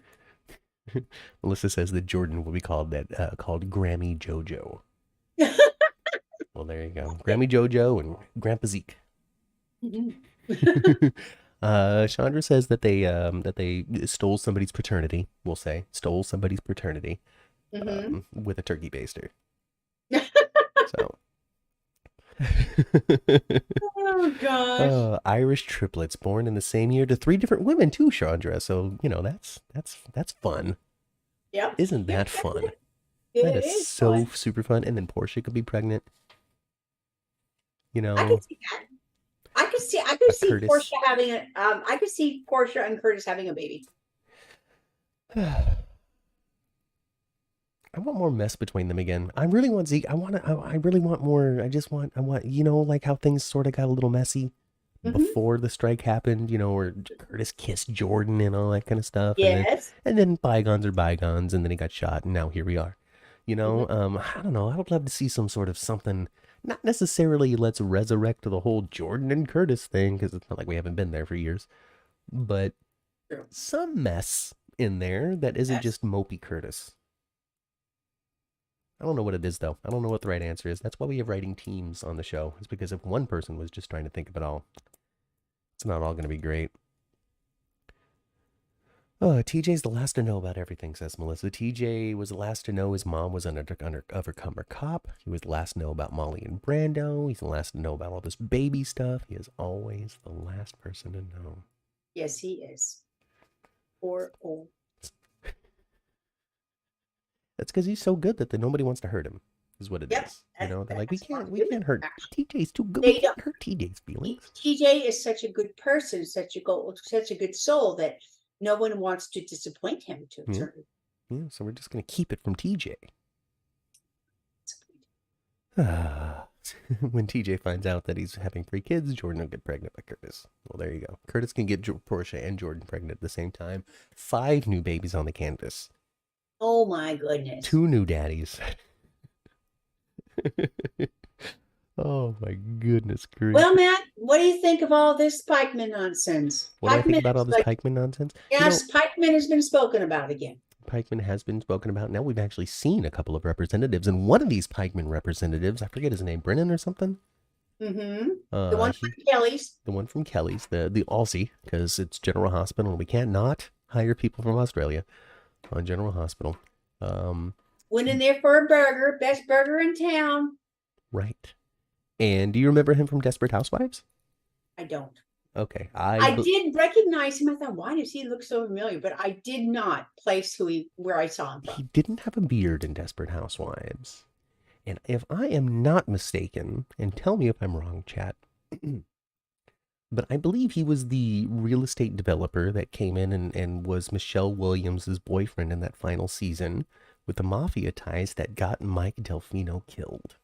Melissa says that Jordan will be called Grammy JoJo. Well, there you go. Grammy JoJo and Grandpa Zeke. Chandra says that they stole somebody's paternity. We'll say stole somebody's paternity with a turkey baster. So, Oh gosh. Irish triplets born in the same year to 3 different women too, Chandra. So that's fun. Yep. Isn't that fun? It That is is so fun. super fun. And then Portia could be pregnant. You I could know, see that. I could a see Curtis. Portia having a I could see Portia and Curtis having a baby. I want more mess between them again. I really want Zeke. I really want more. I want, like how things sort of got a little messy Hmm. before the strike happened, where Curtis kissed Jordan and all that kind of stuff. Yes. And then bygones are bygones. And then he got shot. And now here we are. Hmm. I don't know. I would love to see some sort of something, not necessarily let's resurrect the whole Jordan and Curtis thing, because it's not like we haven't been there for years, but True. some mess in there that isn't Yes. just mopey Curtis. I don't know what it is, though. I don't know what the right answer is. That's why we have writing teams on the show. It's because if one person was just trying to think of it all, it's not all going to be great. Oh, TJ's the last to know about everything, says Melissa. TJ was the last to know his mom was an undercover cop. He was the last to know about Molly and Brando. He's the last to know about all this baby stuff. He is always the last person to know. Yes, he is. Poor old. That's because he's so good that nobody wants to hurt him, is what it Yep. is. They're like, That's what we I'm doing, can't hurt. actually. TJ's too good. We They don't. can't hurt TJ's feelings. TJ is such a good person, such a good soul that no one wants to disappoint him to a Yeah, certain yeah. So we're just gonna keep it from TJ. When TJ finds out that he's having 3 kids, Jordan will get pregnant by Curtis. Well, there you go. Curtis can get Portia and Jordan pregnant at the same time. 5 new babies on the canvas. Oh my goodness. 2 new daddies. Oh my goodness grief. Well, Matt, what do you think of all this Pikeman nonsense? What do I think Pikeman about all is this like, Pikeman nonsense? yes, Pikeman has been spoken about again. Pikeman has been spoken about. Now we've actually seen a couple of representatives, and one of these Pikeman representatives, I forget his name, Brennan or something. Mm-hmm. The one from Kelly's. The one from Kelly's, the Aussie, because it's General Hospital, and we can't not hire people from Australia on General Hospital. Went in there for a burger, best burger in town. Right. And do you remember him from Desperate Housewives? I don't. Okay, I did recognize him. I thought, why does he look so familiar? But I did not place where I saw him from. he didn't have a beard in Desperate Housewives. And if I am not mistaken, and tell me if I'm wrong, chat, but I believe he was the real estate developer that came in and was Michelle Williams' boyfriend in that final season with the mafia ties that got Mike Delfino killed.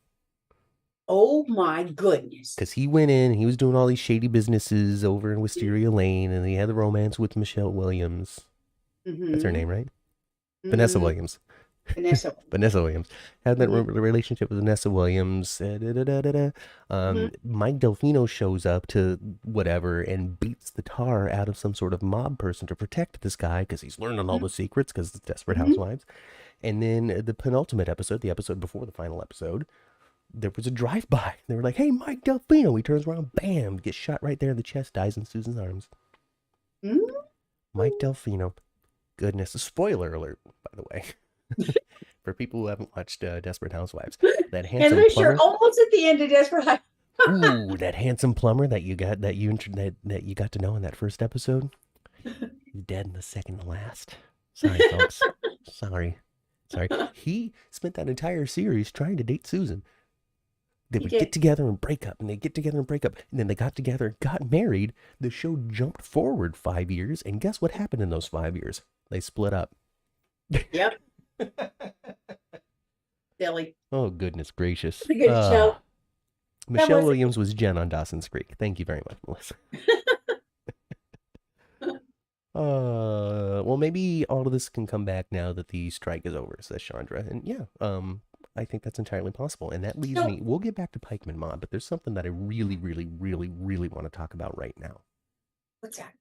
Oh my goodness. Because he went in and he was doing all these shady businesses over in Wisteria Lane, and he had the romance with Michelle Williams. That's her name, right? Vanessa Williams. Vanessa Williams had that relationship with Vanessa Williams. Mike Delfino shows up to whatever and beats the tar out of some sort of mob person to protect this guy because he's learning all the secrets because it's Desperate Housewives. And then the penultimate episode, the episode before the final episode, there was a drive-by. They were like, "Hey, Mike Delfino." He turns around, bam, gets shot right there in the chest, dies in Susan's arms. Mike Delfino. Goodness, a spoiler alert, by the way. For people who haven't watched Desperate Housewives, that handsome plumber. You're almost at the end of Desperate Housewives. Ooh, that handsome plumber that you got that you got to know in that first episode. He's dead in the second to last. Sorry, folks. Sorry. He spent that entire series trying to date Susan. They would get together and break up, and they get together and break up, and then they got together, got married. The show jumped forward 5 years, and guess what happened in those 5 years? They split up. Yep. Silly. Oh, goodness gracious. It's a good show. Michelle Williams was Jen on Dawson's Creek. Thank you very much, Melissa. Well, maybe all of this can come back now that the strike is over, says Chandra. And yeah, I think that's entirely possible. And that leads me, we'll get back to Pikeman Mod, but there's something that I really, really, really, really want to talk about right now. What's that?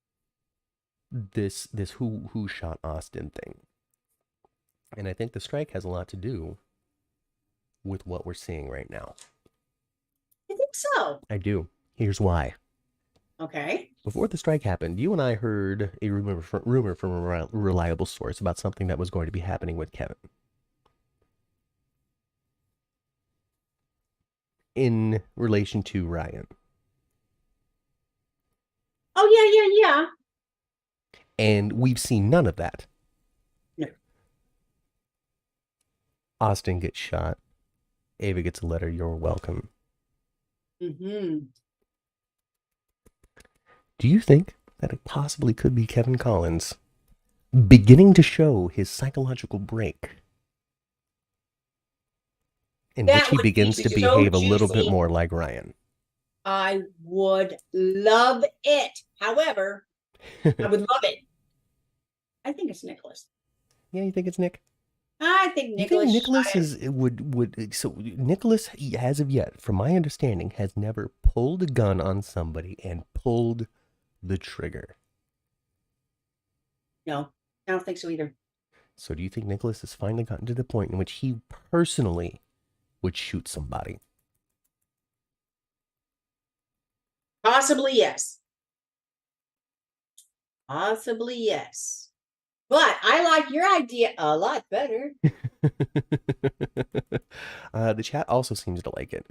This who shot Austin thing. And I think the strike has a lot to do with what we're seeing right now. I think so. I do. Here's why. Okay. Before the strike happened, you and I heard a rumor from a reliable source about something that was going to be happening with Kevin. In relation to Ryan. Oh, yeah. And we've seen none of that. No. Austin gets shot. Ava gets a letter, "You're welcome." Do you think that it possibly could be Kevin Collins beginning to show his psychological break, in which he begins to behave a little bit more like Ryan? I would love it. However, I would love it. I think it's Nicholas. Yeah, you think it's Nick? I think Nicholas. You think Nicholas would so Nicholas, as of yet, from my understanding, has never pulled a gun on somebody and pulled the trigger. No, I don't think so either. So do you think Nicholas has finally gotten to the point in which he personally would shoot somebody? Possibly yes. Possibly yes. But I like your idea a lot better. The chat also seems to like it.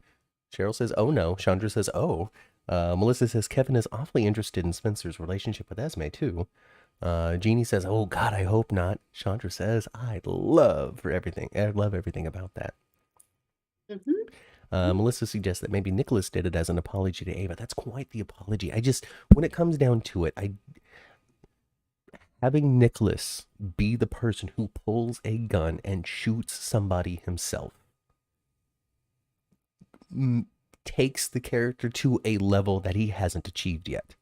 Cheryl says, "Oh no." Chandra says, "Oh." Melissa says, "Kevin is awfully interested in Spencer's relationship with Esme too." Jeannie says, "Oh God, I hope not." Chandra says, "I love everything about that." Melissa suggests that maybe Nicholas did it as an apology to Ava. That's quite the apology. When it comes down to it, having Nicholas be the person who pulls a gun and shoots somebody himself takes the character to a level that he hasn't achieved yet,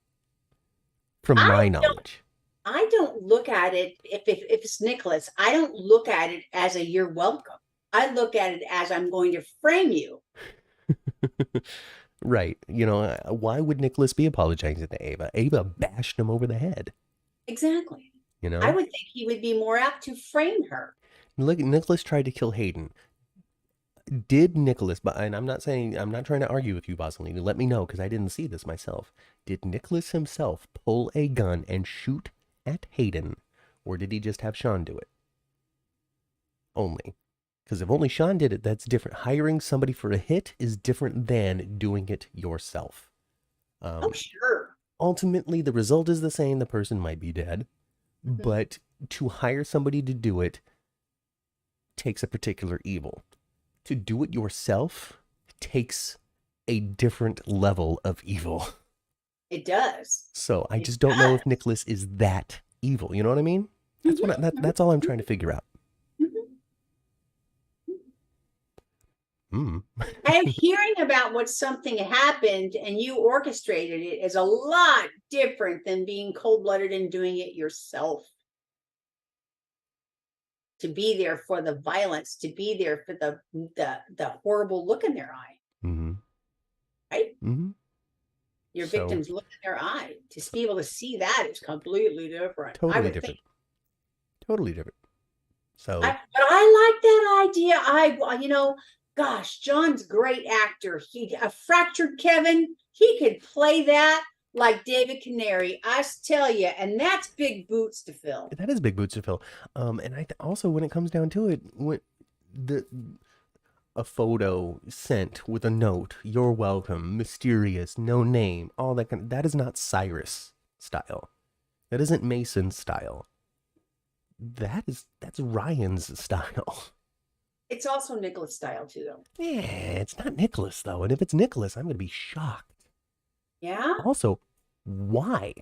from my knowledge. I don't look at it, if it's Nicholas, I don't look at it as a "you're welcome." I look at it as "I'm going to frame you." Right. Why would Nicholas be apologizing to Ava? Ava bashed him over the head. Exactly. I would think he would be more apt to frame her. Look, Nicholas tried to kill Hayden. Did Nicholas, and I'm not trying to argue with you, Bosalini, let me know, because I didn't see this myself. Did Nicholas himself pull a gun and shoot at Hayden, or did he just have Sean do it? Only. Because if only Sean did it, that's different. Hiring somebody for a hit is different than doing it yourself. Oh, sure. Ultimately, the result is the same. The person might be dead. But to hire somebody to do it takes a particular evil. To do it yourself takes a different level of evil. It does. So I just don't know if Nicholas is that evil. You know what I mean? That's that's all I'm trying to figure out. I am hearing about what something happened and you orchestrated it is a lot different than being cold-blooded and doing it yourself. To be there for the violence, to be there for the horrible look in their eye. Right? Your victims look in their eye. To be able to see that is completely different. Totally different. Totally different. So, but I like that idea. Gosh, John's a great actor. A fractured Kevin, he could play that like David Canary. I tell you, and that's big boots to fill. That is big boots to fill. And I also, when it comes down to it, when a photo sent with a note, "You're welcome," mysterious, no name, all that that is not Cyrus style. That isn't Mason style. That's Ryan's style. It's also Nicholas style too, though. Yeah, it's not Nicholas though, and if it's Nicholas, I'm gonna be shocked. Yeah. Also, why?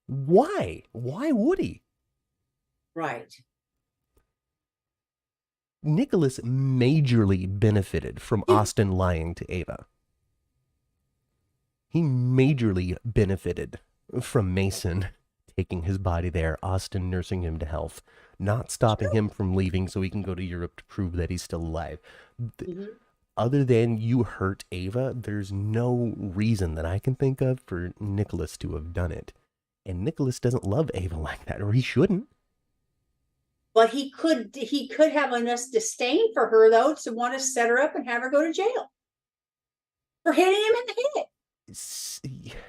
Why? Why would he? Right. Nicholas majorly benefited from Austin lying to Ava. He majorly benefited from Mason taking his body there, Austin nursing him to health, not stopping him from leaving so he can go to Europe to prove that he's still alive. Other than you hurt Ava, there's no reason that I can think of for Nicholas to have done it. And Nicholas doesn't love Ava like that, or he shouldn't. But he could have enough disdain for her, though, to want to set her up and have her go to jail for hitting him in the head.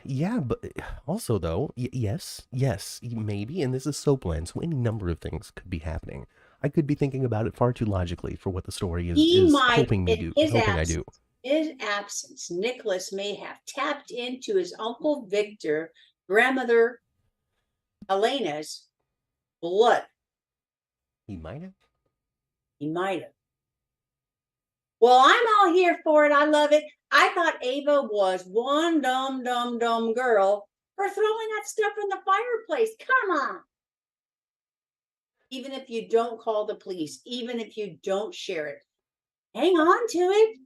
Yeah, but also, though, yes, maybe, and this is Soapland, so any number of things could be happening. I could be thinking about it far too logically for what the story is hoping I do. In his absence, Nicholas may have tapped into his Uncle Victor, grandmother Elena's blood. He might have. He might have. Well, I'm all here for it. I love it. I thought Ava was one dumb girl for throwing that stuff in the fireplace. Come on. Even if you don't call the police, even if you don't share it, hang on to it.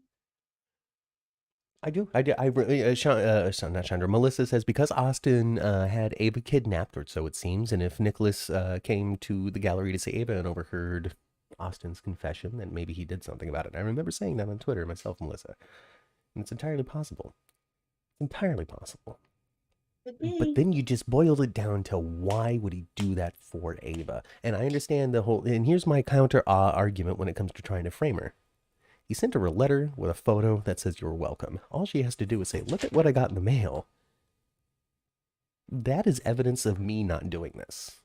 I do. Not Chandra. Melissa says, because Austin had Ava kidnapped, or so it seems, and if Nicholas came to the gallery to see Ava and overheard Austin's confession, then maybe he did something about it. I remember saying that on Twitter myself, Melissa. And it's entirely possible. Entirely possible. But then you just boiled it down to why would he do that for Ava? And I understand the whole, and here's my counter argument when it comes to trying to frame her. He sent her a letter with a photo that says you're welcome. All she has to do is say, look at what I got in the mail. That is evidence of me not doing this.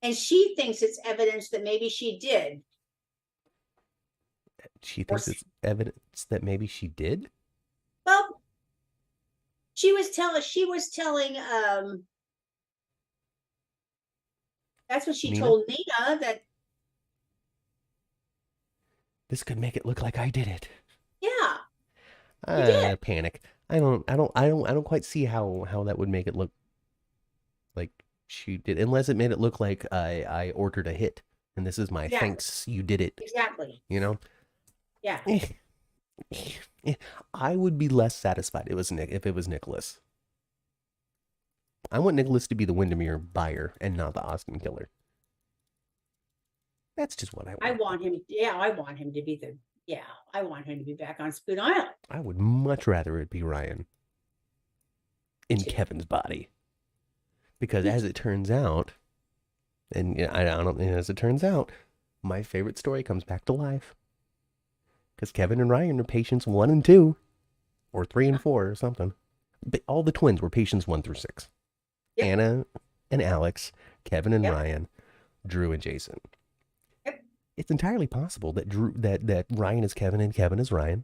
And she thinks it's evidence that maybe she did. She thinks it's evidence that maybe she did? Well, she was telling that's what she told Nina, that this could make it look like I did it. Yeah. Panic. I don't quite see how that would make it look like she did, unless it made it look like I ordered a hit and this is my thanks, you did it. Exactly. You know? Yeah. I would be less satisfied if it was Nicholas. I want Nicholas to be the Windermere buyer and not the Austin killer. That's just what I want. I want him to be I want him to be back on Spoon Island. I would much rather it be Ryan in Kevin's body. Because as it turns out, and as it turns out, my favorite story comes back to life. Because Kevin and Ryan are patients 1 and 2, or 3 and 4, or something. But all the twins were patients 1 through 6. Yep. Anna and Alex, Kevin and Ryan, Drew and Jason. Yep. It's entirely possible that that Ryan is Kevin and Kevin is Ryan.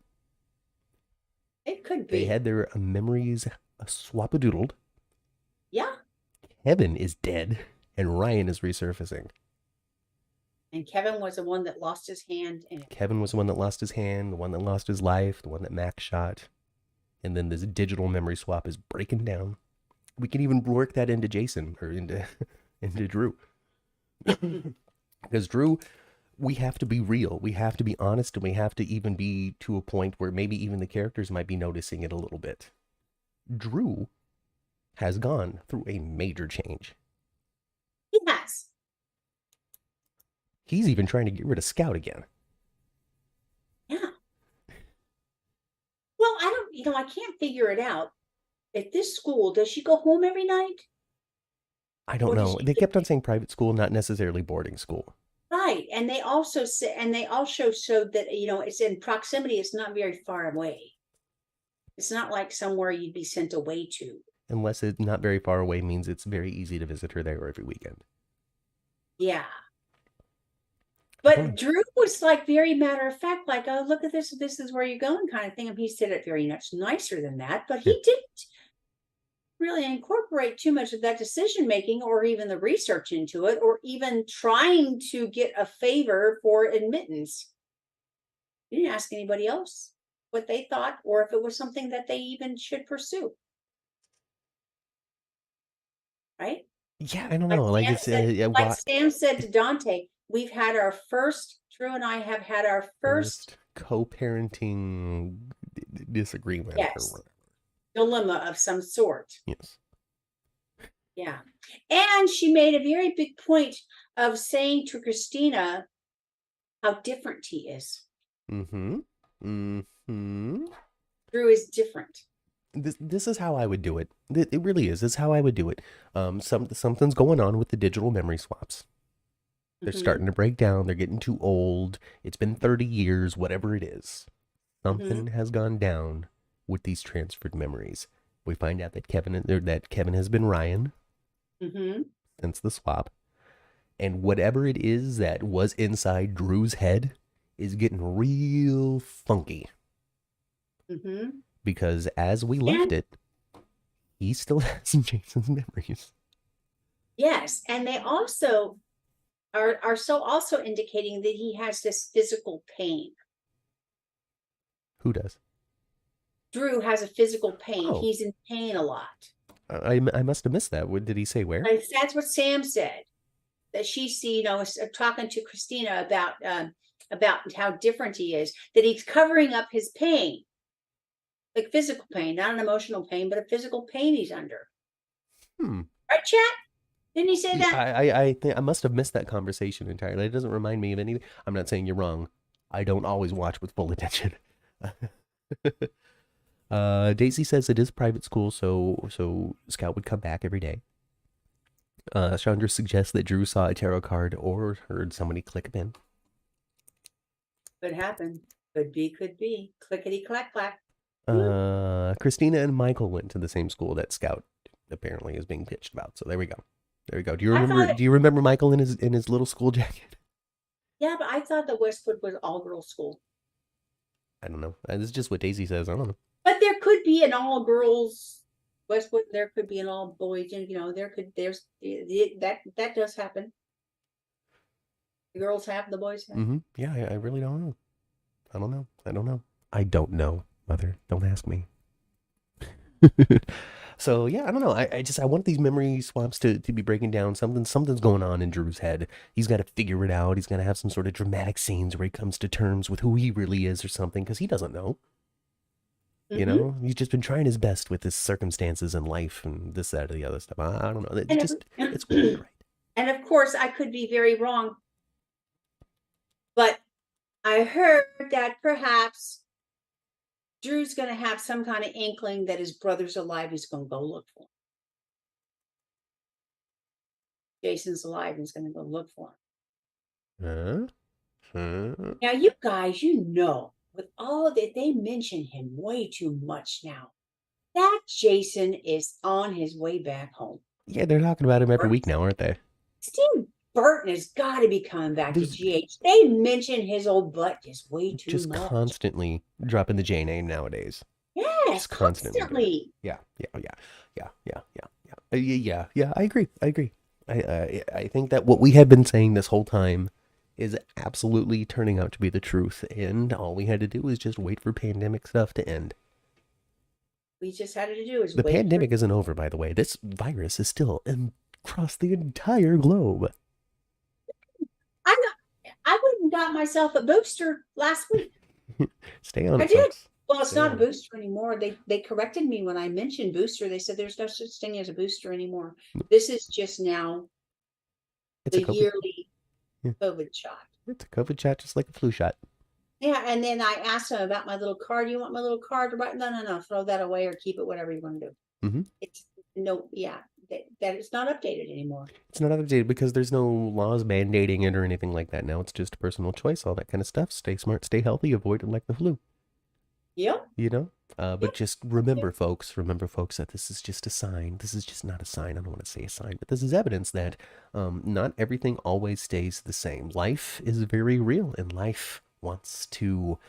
It could They be. had their memories swap-a-doodled. Yeah. Kevin is dead, and Ryan is resurfacing. And Kevin was the one that lost his hand. And Kevin was the one that lost his hand, the one that lost his life, the one that Max shot. And then this digital memory swap is breaking down. We can even work that into Jason or into into Drew. Because Drew, we have to be real. We have to be honest, and we have to even be to a point where maybe even the characters might be noticing it a little bit. Drew has gone through a major change. he has. He's even trying to get rid of Scout again. Yeah. Well, I don't, I can't figure it out. At this school, does she go home every night? I don't Or does know. she They kept on saying private school, not necessarily boarding school. Right. And they also say, and they also showed that, it's in proximity, it's not very far away. It's not like somewhere you'd be sent away to. Unless it's not very far away means it's very easy to visit her there every weekend. Yeah. But Drew was like very matter of fact, like, oh, look at this. This is where you're going, kind of thing. And he said it very much nicer than that, but he didn't really incorporate too much of that decision making or even the research into it, or even trying to get a favor for admittance. He didn't ask anybody else what they thought or if it was something that they even should pursue. Right? Yeah, I don't Like know. Like Sam it's said, like why Sam said to Dante, we've had our first, Drew and I have had our first co-parenting disagreement or yes, whatever. dilemma of some sort. Yes. Yeah. And she made a very big point of saying to Christina how different he is. Mm-hmm. Mm-hmm. Drew is different. This is how I would do it. It really is. This is how I would do it. Something's going on with the digital memory swaps. They're starting to break down. They're getting too old. It's been 30 years, whatever it is. Something has gone down with these transferred memories. We find out that Kevin has been Ryan since the swap. And whatever it is that was inside Drew's head is getting real funky. Because as we left it, he still has Jason's memories. Yes. And they also are so also indicating that he has this physical pain. Who does? Drew has a physical pain. Oh. He's in pain a lot. I must have missed that. What did he say? Where? That's what Sam said. That she's, talking to Christina about how different he is. That he's covering up his pain, like physical pain, not an emotional pain, but a physical pain he's under. Right, Chat? Didn't he say that? I must have missed that conversation entirely. It doesn't remind me of anything. I'm not saying you're wrong. I don't always watch with full attention. Daisy says it is private school, so Scout would come back every day. Chandra suggests that Drew saw a tarot card or heard somebody click him in. Could happen. Could be. Clickety clack clack. Christina and Michael went to the same school that Scout apparently is being pitched about. So there we go. There we go. Do you remember Michael in his little school jacket? Yeah, but I thought the Westwood was all girls school. I don't know. This is just what Daisy says. I don't know. But there could be an all girls Westwood. There could be an all boys, and that does happen. The girls have, the boys have. Yeah, I really don't know. I don't know, Mother. Don't ask me. So yeah, I don't know. I want these memory swaps to be breaking down. Something's going on in Drew's head. He's got to figure it out. He's got to have some sort of dramatic scenes where he comes to terms with who he really is or something, because he doesn't know. He's just been trying his best with his circumstances in life and this, that, or the other stuff. I don't know. It's weird, right? And of course, I could be very wrong, but I heard that perhaps Drew's going to have some kind of inkling that his brother's alive. He's going to go look for him. Jason's alive. He's going to go look for him. Now, you guys, with all that, they mention him way too much now. That Jason is on his way back home. Yeah, they're talking about him every week now, aren't they? Steve Burton has got to be coming back to There's GH. They mention his old butt just way too just much. constantly dropping the J name nowadays. Yes, Just constantly doing it. constantly. Yeah. I agree. I think that what we have been saying this whole time is absolutely turning out to be the truth, and all we had to do was just wait for pandemic stuff to end. We just had to do is The wait. pandemic isn't over, by the way. This virus is still across the entire globe. I went and got myself a booster last week. Stay on I it, did. folks. Well, it's Stay not a on it. booster anymore. They corrected me when I mentioned booster. They said there's no such thing as a booster anymore. This is just now It's a the COVID. yearly Yeah. COVID shot. It's a COVID shot, just like a flu shot. Yeah, and then I asked him about my little card. You want my little card? No. Throw that away or keep it, whatever you want to do. Mm-hmm. It's no, yeah, that it's not updated anymore. It's not updated because there's no laws mandating it or anything like that. Now it's just a personal choice, all that kind of stuff. Stay smart, stay healthy, avoid it like the flu. Yep. You know? But just remember, folks, that this is just a sign. This is just not a sign. I don't want to say a sign, but this is evidence that not everything always stays the same. Life is very real, and life wants to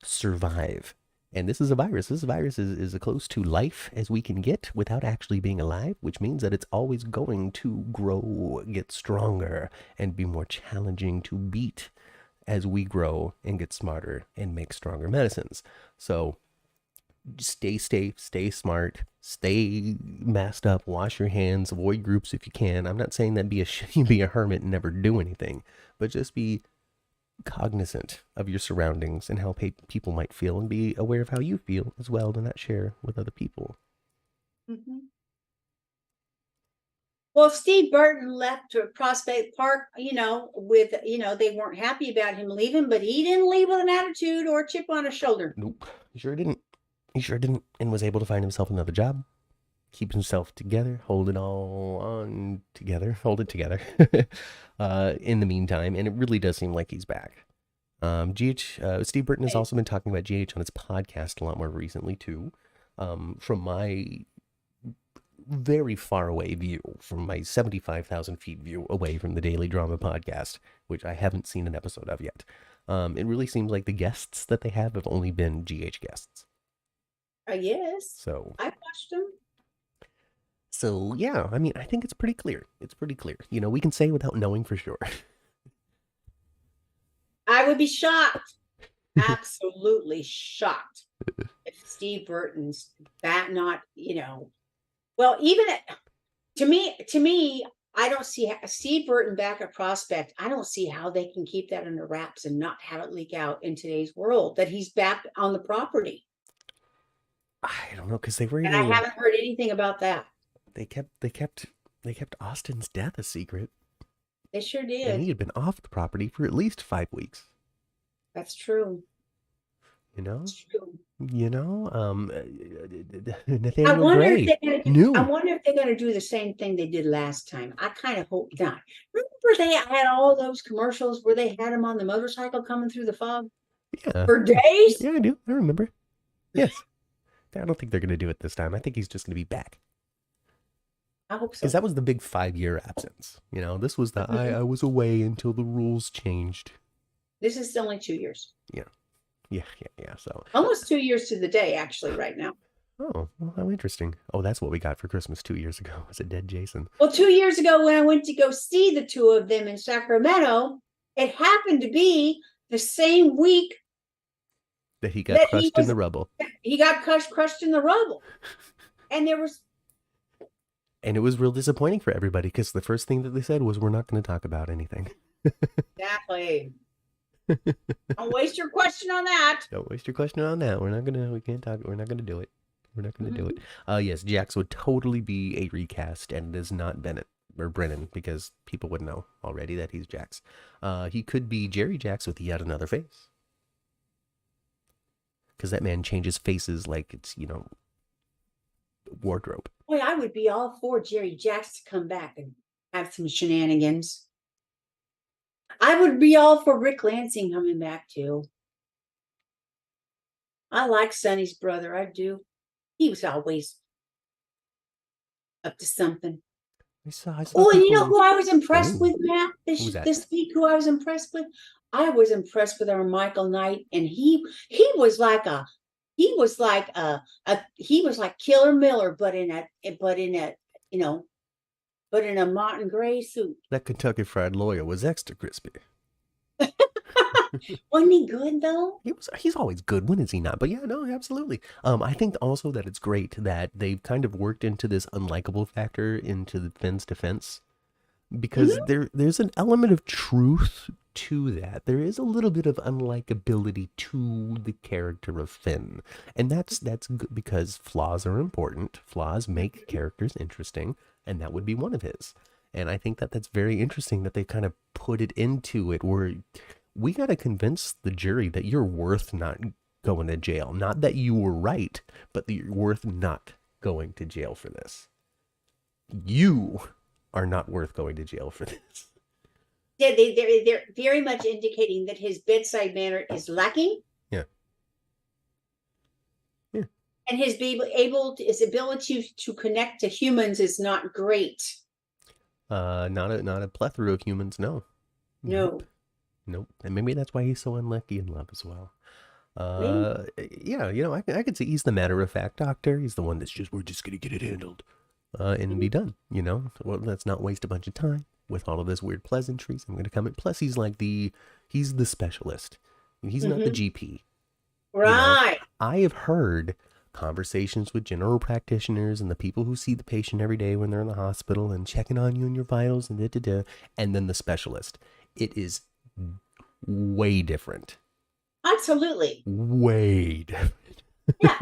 survive. And this is a virus. This virus is as close to life as we can get without actually being alive, which means that it's always going to grow, get stronger, and be more challenging to beat as we grow and get smarter and make stronger medicines. So stay safe, stay smart, stay masked up, wash your hands, avoid groups if you can. I'm not saying that be a hermit and never do anything, but just be cognizant of your surroundings and how people might feel, and be aware of how you feel as well, to not share with other people. Mm-hmm. Well, if Steve Burton left to Prospect Park, with, they weren't happy about him leaving, but he didn't leave with an attitude or a chip on his shoulder. Nope, he sure didn't. And was able to find himself another job, keep himself together, hold it together in the meantime. And it really does seem like he's back. Steve Burton has also been talking about GH on his podcast a lot more recently too. From my very far away view, from my 75,000 feet view away from the Daily Drama podcast, which I haven't seen an episode of yet, it really seems like the guests that they have only been GH guests. Yes. So I watched them. So yeah, I mean, I think it's pretty clear. We can say without knowing for sure. I would be shocked, absolutely shocked, if Steve Burton's not, well, even to me, I don't see Steve Burton back at Prospect. I don't see how they can keep that under wraps and not have it leak out in today's world that he's back on the property. I don't know, because they were And I haven't heard anything about that. They kept Austin's death a secret. They sure did. And he had been off the property for at least 5 weeks. That's true. That's true. Nathaniel Gray knew. I wonder if they're going to do the same thing they did last time. I kind of hope not. Remember they had all those commercials where they had him on the motorcycle coming through the fog? Yeah. For days? Yeah, I do. I remember. Yes. I don't think they're going to do it this time. I think he's just going to be back. I hope so. Because that was the big 5-year absence. This was the I was away until the rules changed. This is only 2 years. Yeah. So almost 2 years to the day, actually, right now. Oh, well, how interesting. Oh, that's what we got for Christmas 2 years ago. Was a dead Jason. Well, 2 years ago, when I went to go see the two of them in Sacramento, it happened to be the same week that he got crushed in the rubble. He got crushed in the rubble. And it was real disappointing for everybody, because the first thing that they said was, we're not going to talk about anything. Exactly. Don't waste your question on that. Don't waste your question on that. We can't talk. We're not going to do it. We're not going to do it. Yes, Jax would totally be a recast, and it is not Bennett or Brennan, because people would know already that he's Jax. He could be Jerry Jax with yet another face. Because that man changes faces like it's, wardrobe. Boy, I would be all for Jerry Jax to come back and have some shenanigans. I would be all for Rick Lansing coming back too. I like Sonny's brother. I do. He was always up to something. I saw Oh, and you know people. who I was impressed Oh, with, Matt, who was that? this week? Who I was impressed with? I was impressed with our Michael Knight, and he was like he was like he was like Killer Miller, but in a you know but in a Martin Gray suit. That Kentucky Fried Lawyer was extra crispy. Wasn't he good though? He's always good. When is he not? But yeah, no, absolutely. I think also that it's great that they've kind of worked into this unlikable factor into the Finn's defense, because Hmm. there's an element of truth to that. There is a little bit of unlikability to the character of Finn, and that's good because flaws are important. Flaws make characters interesting, and that would be one of his. And I think that that's very interesting that they kind of put it into it where we got to convince the jury that you're worth not going to jail. Not that you were right, but that you're worth not going to jail for this. You are not worth going to jail for this. Yeah, they're very much indicating that his bedside manner is lacking, Yeah. Yeah. and his ability to connect to humans is not great. Not a plethora of humans, no. Nope. No, Nope. And maybe that's why he's so unlucky in love as well. maybe. Yeah, I could see he's the matter of fact doctor. He's the one that's just, we're just gonna get it handled. And be done, Well, let's not waste a bunch of time with all of this weird pleasantries. I'm gonna come in. Plus he's he's the specialist. He's not the Hmm. GP. Right. I have heard conversations with general practitioners and the people who see the patient every day when they're in the hospital and checking on you and your vitals and and then the specialist. It is way different. Absolutely. Way different. Yeah.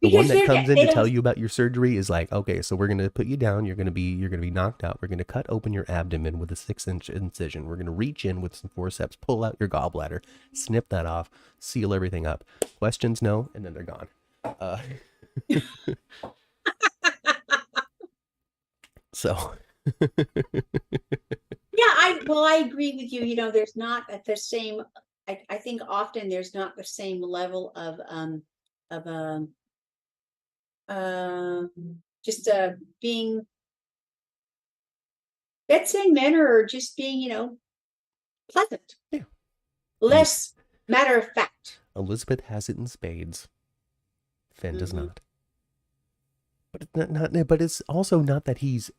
The one Because that comes in they to tell don't. you about your surgery is like, okay, so we're gonna put you down. You're gonna be knocked out. We're gonna cut open your abdomen with a 6-inch incision. We're gonna reach in with some forceps, pull out your gallbladder, snip that off, seal everything up. Questions, no, and then they're gone. Uh, so Yeah, I agree with you. There's not the same. I think often there's not the same level of um just being bedside manner, or just being pleasant, yeah, less matter of fact. Elizabeth has it in spades. Finn does Hmm. not. But it's not. But it's also not that he's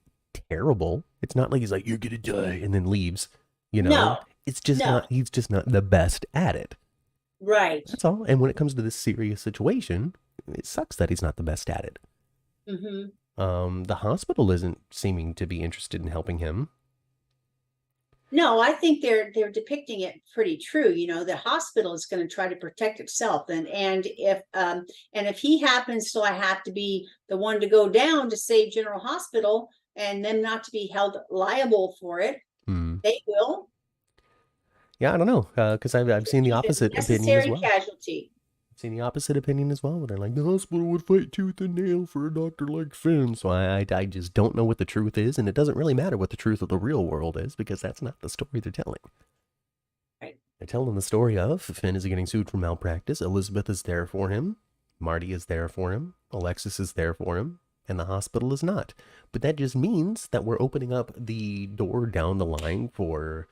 terrible. It's not like he's like, you're gonna die and then leaves. You know, No, it's just no, not. He's just not the best at it. right. That's all. And when it comes to this serious situation, it sucks that he's not the best at it. Hmm. The hospital isn't seeming to be interested in helping him. No, I think they're depicting it pretty true. The hospital is going to try to protect itself, and if he happens to have to be the one to go down to save General Hospital and them not to be held liable for it, Hmm. they will. Yeah, I don't know, because I've seen the He's a opposite opinion as necessary well. casualty. I've seen the opposite opinion as well. Where they're like, the hospital would fight tooth and nail for a doctor like Finn. So I just don't know what the truth is, and it doesn't really matter what the truth of the real world is because that's not the story they're telling. Right. They're telling the story of Finn is getting sued for malpractice. Elizabeth is there for him. Marty is there for him. Alexis is there for him. And the hospital is not. But that just means that we're opening up the door down the line for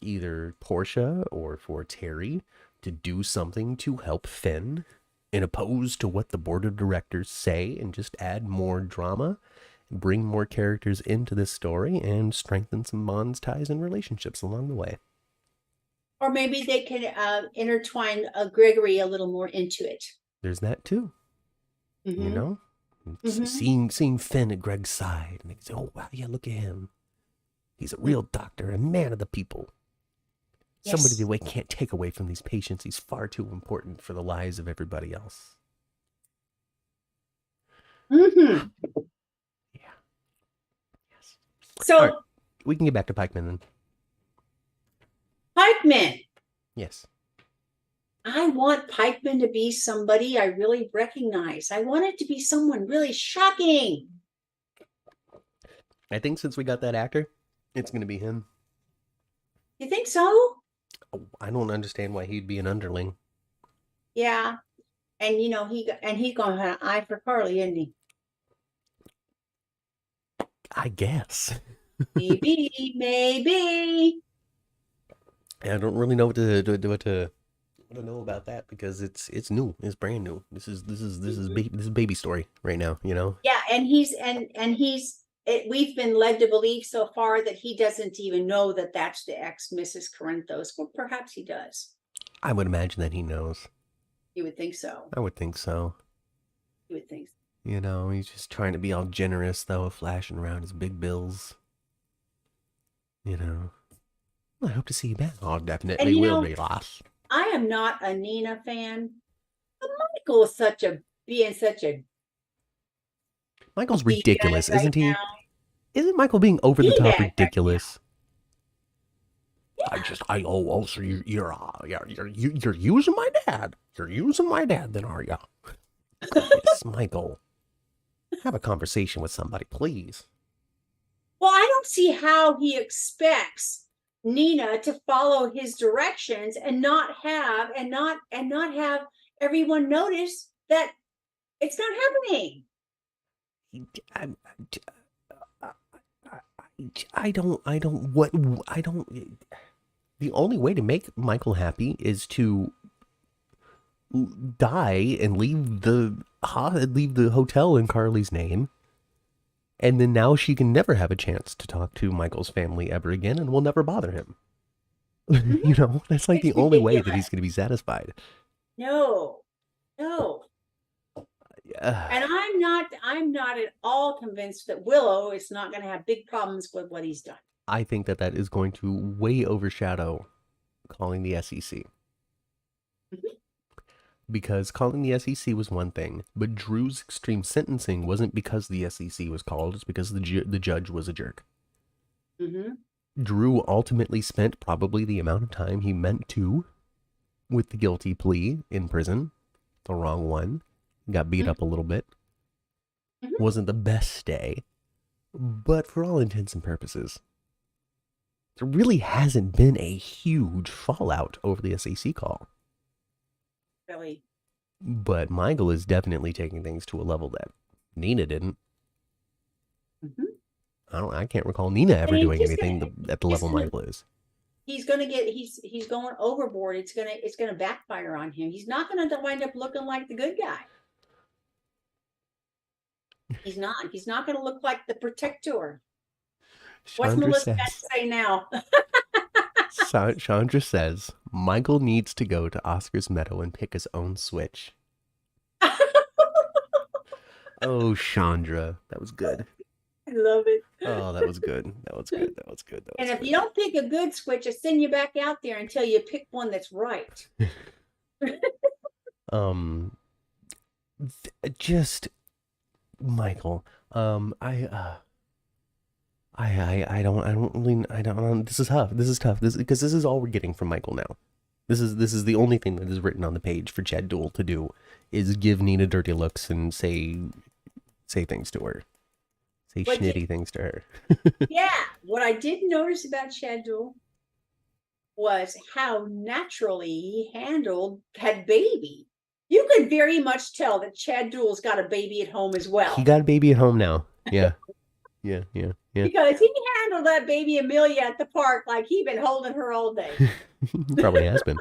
either Portia or for Terry to do something to help Finn, in opposed to what the board of directors say, and just add more drama, bring more characters into this story, and strengthen some bonds, ties, and relationships along the way. Or maybe they can intertwine Gregory a little more into it. There's that too, you Hmm. know? Hmm. Seeing Finn at Greg's side, and they say, oh, wow, yeah, look at him. He's a real doctor, a man of the people. Somebody Yes. the way can't take away from these patients. He's far too important for the lives of everybody else. Hmm. Yeah. Yes. All right. So We can get back to Pikeman then. Pikeman. Yes. I want Pikeman to be somebody I really recognize. I want it to be someone really shocking. I think since we got that actor, it's going to be him. You think so? Oh, I don't understand why he'd be an underling. Yeah. And he's gonna have an eye for Carly, isn't he? I guess. Maybe. I don't really know what to know about that because it's new. It's brand new. This is baby story right now. You know. Yeah, and we've been led to believe so far that he doesn't even know that that's the ex Mrs. Corinthos. Well, perhaps he does. I would imagine that he knows. You would think so. I would think so. You would think so. You know, he's just trying to be all generous though, flashing around his big bills. You know. Well, I hope to see you back. Oh, definitely will be, Ross. I am not a Nina fan. But Michael is such a Michael's ridiculous, right isn't he? now. Isn't Michael being over the top Right ridiculous? Yeah. So you're using my dad. You're using my dad, then, are you? Yes, Michael. Have a conversation with somebody, please. Well, I don't see how he expects Nina to follow his directions and not have everyone notice that it's not happening. The only way to make Michael happy is to die and leave the hotel in Carly's name. And then now she can never have a chance to talk to Michael's family ever again and will never bother him. You know, that's like the only way that he's going to be satisfied. No. Yeah. And I'm not at all convinced that Willow is not going to have big problems with what he's done. I think that is going to way overshadow calling the SEC. Because calling the SEC was one thing, but Drew's extreme sentencing wasn't because the SEC was called, it's because the judge was a jerk. Drew ultimately spent probably the amount of time he meant to with the guilty plea in prison. The wrong one. Got beat up a little bit. Wasn't the best stay. But for all intents and purposes, there really hasn't been a huge fallout over the SEC call. Really? But Michael is definitely taking things to a level that Nina didn't. I can't recall Nina ever doing anything at the level Michael is. He's going overboard. It's going to backfire on him. He's not going to wind up looking like the good guy. He's not going to look like the protector. What's Melissa got to say now? Chandra says Michael needs to go to Oscar's Meadow and pick his own switch. Oh, Chandra, that was good. I love it. Oh, that was good. And if you don't pick a good switch, I send you back out there until you pick one that's right. Just Michael. I don't. This is tough. Because this is all we're getting from Michael now. This is the only thing that is written on the page for Chad Duell to do is give Nina dirty looks and say things to her. Say schnitty things to her. Yeah. What I did notice about Chad Duell was how naturally he handled that baby. You could very much tell that Chad Duell's got a baby at home as well. He got a baby at home now. Yeah. Yeah. Because he handled that baby Amelia at the park like he'd been holding her all day. Probably has been.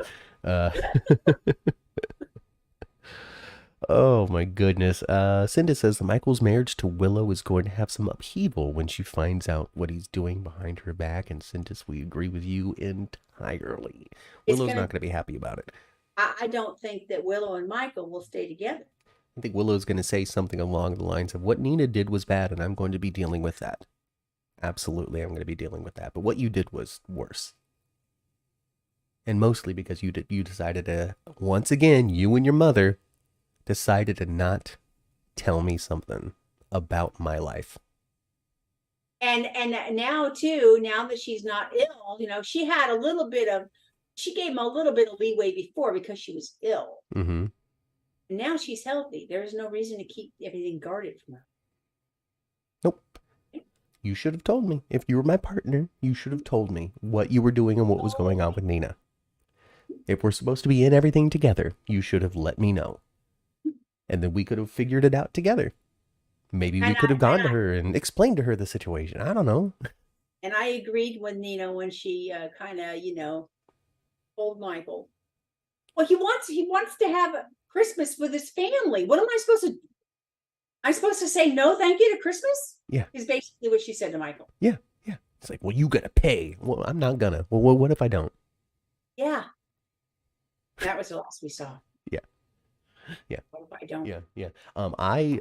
Oh my goodness. Cinda says Michael's marriage to Willow is going to have some upheaval when she finds out what he's doing behind her back. And Cinda, we agree with you entirely. Willow's not going to be happy about it. I don't think that Willow and Michael will stay together. I think Willow's going to say something along the lines of what Nina did was bad and I'm going to be dealing with that. Absolutely, I'm going to be dealing with that. But what you did was worse. And mostly because you decided to, once again, you and your mother decided to not tell me something about my life. And now too, now that she's not ill, she had she gave him a little bit of leeway before because she was ill. Mm-hmm. And now she's healthy. There's no reason to keep everything guarded from her. Nope. You should have told me. If you were my partner, you should have told me what you were doing and what was going on with Nina. If we're supposed to be in everything together, you should have let me know. And then we could have figured it out together. Maybe we And could have I, gone to her and explained to her the situation. I don't know. and I agreed when, when she kind of, told Michael, well, he wants to have Christmas with his family. What am I supposed to? I'm supposed to say no, thank you to Christmas? Yeah. Is basically what she said to Michael. Yeah. Yeah. It's like, well, you gotta pay. Well, I'm not gonna. Well, what if I don't? Yeah, that was the last we saw. Yeah. Yeah. What if I don't? Yeah, yeah. I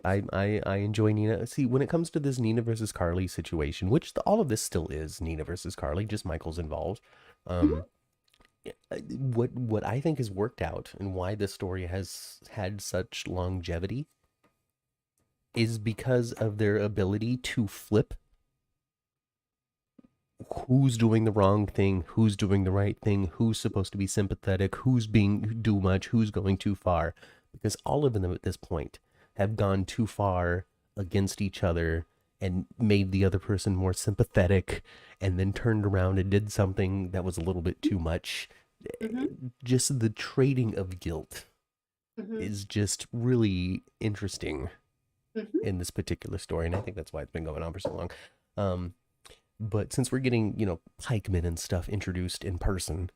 enjoy Nina. See, when it comes to this Nina versus Carly situation, which all of this still is Nina versus Carly, just Michael's involved. Mhm. What I think has worked out and why this story has had such longevity is because of their ability to flip who's doing the wrong thing, who's doing the right thing, who's supposed to be sympathetic, who's being too much, who's going too far. Because all of them at this point have gone too far against each other and made the other person more sympathetic and then turned around and did something that was a little bit too much. Just the trading of guilt is just really interesting in this particular story. And I think that's why it's been going on for so long. But since we're getting, Pikeman and stuff introduced in person,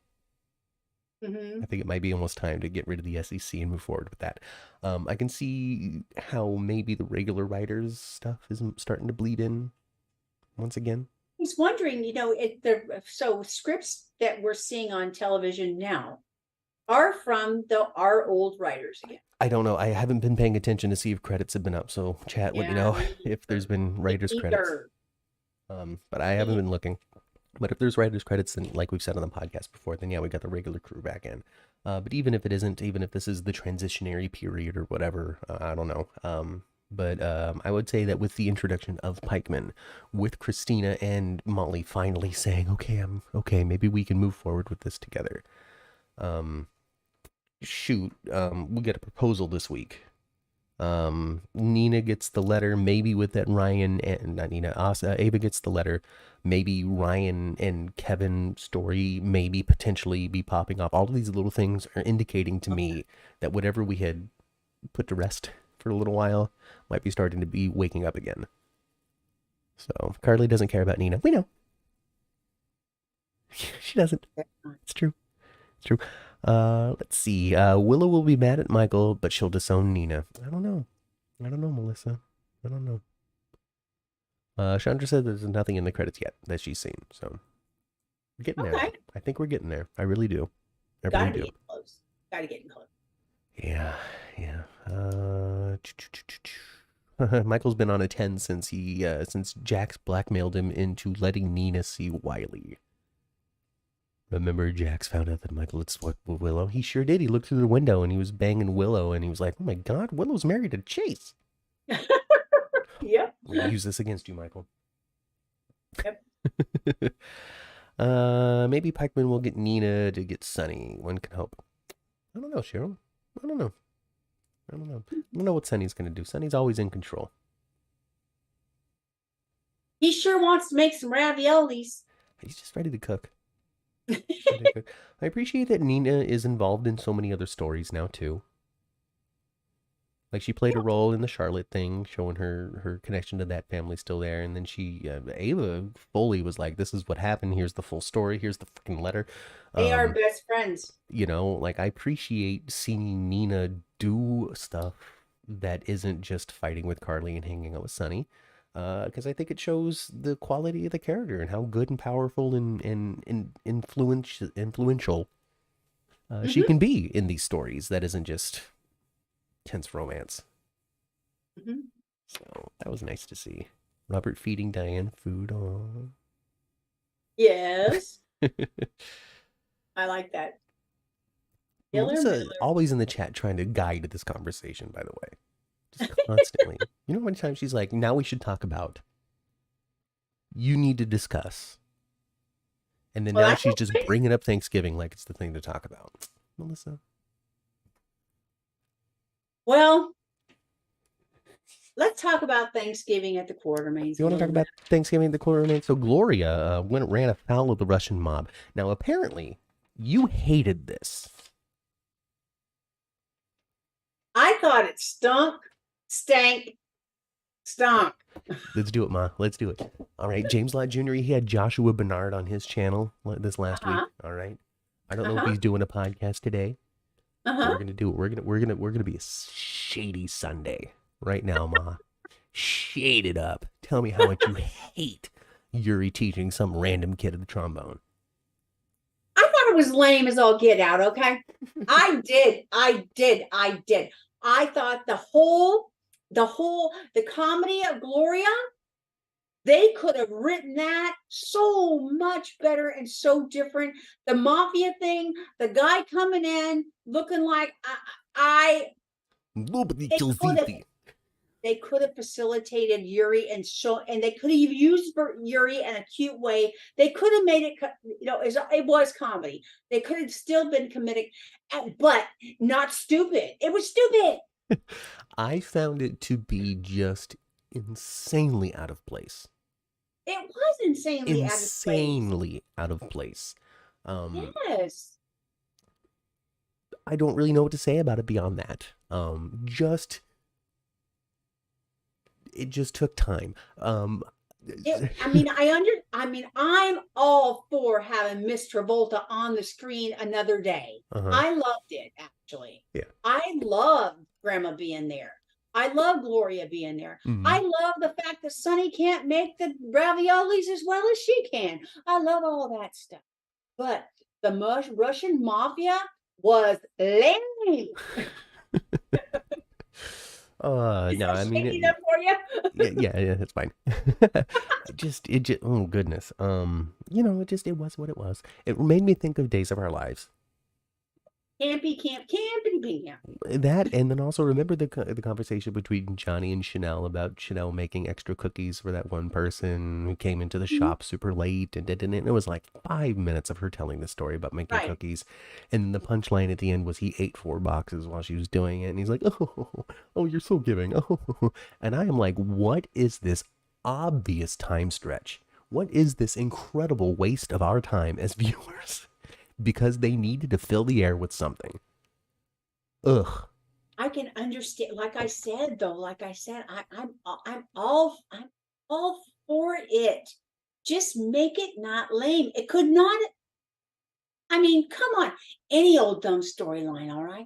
I think it might be almost time to get rid of the SEC and move forward with that. I can see how maybe the regular writers stuff is starting to bleed in once again. I was wondering, so scripts that we're seeing on television now are from our old writers again. I don't know. I haven't been paying attention to see if credits have been up. So chat, let me know if there's been writers credits. But I haven't been looking. But if there's writers credits, then like we've said on the podcast before, then yeah, we got the regular crew back in. But even if it isn't, even if this is the transitionary period or whatever, I don't know. But I would say that with the introduction of Pikeman, with Christina and Molly finally saying, okay, I'm okay, maybe we can move forward with this together. We get a proposal this week. Nina gets the letter, maybe with that Ryan and not Nina, Ava gets the letter. Maybe Ryan and Kevin story maybe potentially be popping off. All of these little things are indicating to me that whatever we had put to rest for a little while might be starting to be waking up again. So Carly doesn't care about Nina. We know. She doesn't. It's true. It's true. Let's see. Willow will be mad at Michael, but she'll disown Nina. I don't know, Melissa. I don't know. Chandra said there's nothing in the credits yet that she's seen, so we're getting there. I think we're getting there. I really do. I really do. Get close. Gotta get close. Yeah. Michael's been on a 10 since since Jax blackmailed him into letting Nina see Wiley. Remember, Jax found out that Michael had swept Willow? He sure did. He looked through the window and he was banging Willow and he was like, oh my God, Willow's married to Chase. Yep. We'll use this against you, Michael. Yep. Maybe Pikeman will get Nina to get Sonny. One can hope. I don't know, Cheryl. I don't know what Sonny's going to do. Sonny's always in control. He sure wants to make some raviolis. He's just ready to cook. I appreciate that Nina is involved in so many other stories now too. Like she played a role in the Charlotte thing, showing her connection to that family still there, and then Ava Foley was like, "This is what happened. Here's the full story. Here's the freaking letter." They are best friends. Like I appreciate seeing Nina do stuff that isn't just fighting with Carly and hanging out with Sonny. Because I think it shows the quality of the character and how good and powerful and influential she can be in these stories. That isn't just tense romance. So that was nice to see. Robert feeding Diane food. Aww. Yes. I like that. Melissa always in the chat trying to guide this conversation, by the way. Just constantly. You know how many times she's like, now we should talk about, you need to discuss. And then now she's just bringing up Thanksgiving like it's the thing to talk about. Melissa. Well, let's talk about Thanksgiving at the Quartermains. You want to talk about Thanksgiving at the Quartermains? So Gloria ran afoul of the Russian mob. Now, apparently, you hated this. I thought it stank, Stop. Let's do it, Ma. Let's do it. All right. James Lott Jr., he had Joshua Bernard on his channel this last week. Uh-huh. All right. I don't know if Uh-huh. he's doing a podcast today, but Uh-huh. we're gonna do it. We're gonna be a shady Sunday right now, Ma. Shade it up. Tell me how much you hate Yuri teaching some random kid the trombone. I thought it was lame as all get out, okay? I did. I thought the comedy of Gloria, they could have written that so much better and so different. The mafia thing, the guy coming in looking like Nobody they kills could have Fifi. they could have facilitated Yuri and they could have used Yuri in a cute way. They could have made it, it was comedy. They could have still been comedic, but not stupid. It was stupid. I found it to be just insanely out of place. It was insanely Out of place. Yes. I don't really know what to say about it beyond that. It just took time. I'm all for having Miss Travolta on the screen another day. I loved it, actually. Yeah. I loved Grandma being there. I love Gloria being there. I love the fact that Sonny can't make the raviolis as well as she can. I love all that stuff. But the Russian mafia was lame. No, I mean, enough for you? yeah, it's fine. Oh goodness. It was what it was. It made me think of Days of Our Lives. Campy, campity, camp. That, and then also remember the conversation between Johnny and Chanel about Chanel making extra cookies for that one person who came into the shop super late and it was like 5 minutes of her telling the story about making cookies, and the punchline at the end was he ate 4 boxes while she was doing it, and he's like, oh, you're so giving, and I am like, what is this obvious time stretch? What is this incredible waste of our time as viewers? Because they needed to fill the air with something. Ugh. I can understand. Like I said, I'm all for it. Just make it not lame. It could not. I mean, come on. Any old dumb storyline, all right?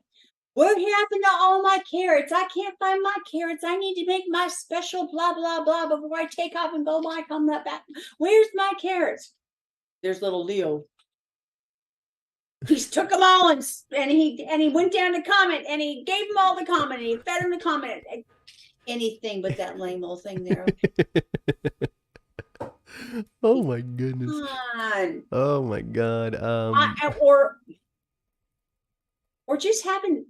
What happened to all my carrots? I can't find my carrots. I need to make my special blah blah blah before I take off and go come back. Where's my carrots? There's little Leo. He took them all and he went down to comment and he gave them all the comment and he fed them the comment. Anything but that lame old thing there. Oh my goodness. Oh my god. Or just having,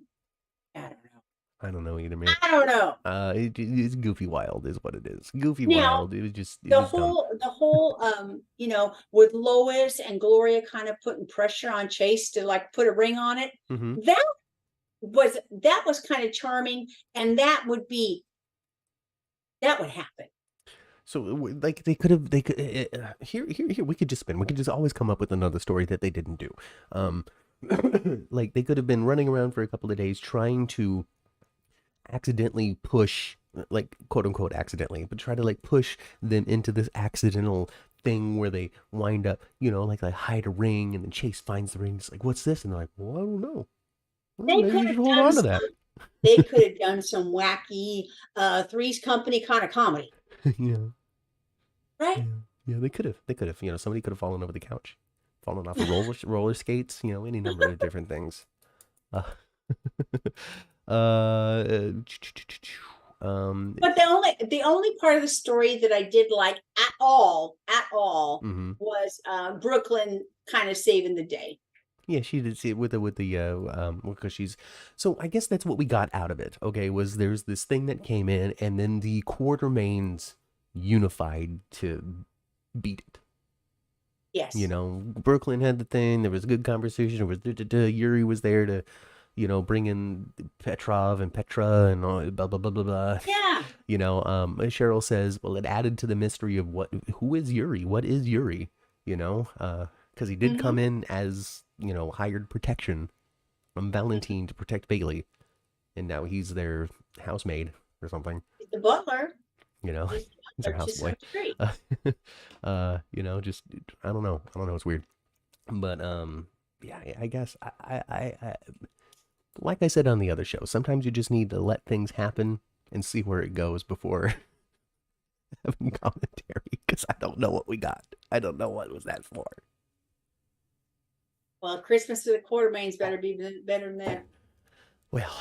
I don't know either, man. I don't know. It's Goofy Wild is what it is. Wild. It was just the whole with Lois and Gloria kind of putting pressure on Chase to like put a ring on it. That was kind of charming, and that would happen. So like here we could just always come up with another story that they didn't do. Like they could have been running around for a couple of days trying to accidentally push, like quote unquote accidentally, but try to like push them into this accidental thing where they wind up, like they hide a ring and then Chase finds the ring. It's like, what's this? And they're like, well, I don't know. Well, maybe you should hold on to that. They could have done some wacky Three's Company kind of comedy. Yeah. Right? Yeah, they could have. Somebody could have fallen over the couch, fallen off of roller skates, any number of different things. But the only part of the story that I did like at all was Brooklyn kind of saving the day. Yeah, she did see it with the because she's, so I guess that's what we got out of it. Okay, was there's this thing that came in, and then the Quartermains unified to beat it. Yes. Brooklyn had the thing. There was a good conversation. It was Yuri was there to, bring in Petrov and Petra and all, blah blah blah blah blah. Yeah. Cheryl says, well, it added to the mystery of who is Yuri? What is Yuri? Because he did come in as, hired protection from Valentine to protect Bailey, and now he's their housemaid or something. The butler. You know, Just, he's our they're just so houseboy. great. You know, just I don't know. I don't know. It's weird, but yeah. I guess like I said on the other show, sometimes you just need to let things happen and see where it goes before having commentary. Because I don't know what we got. I don't know what was that for. Well, Christmas to the Quartermains better be better than that. Well,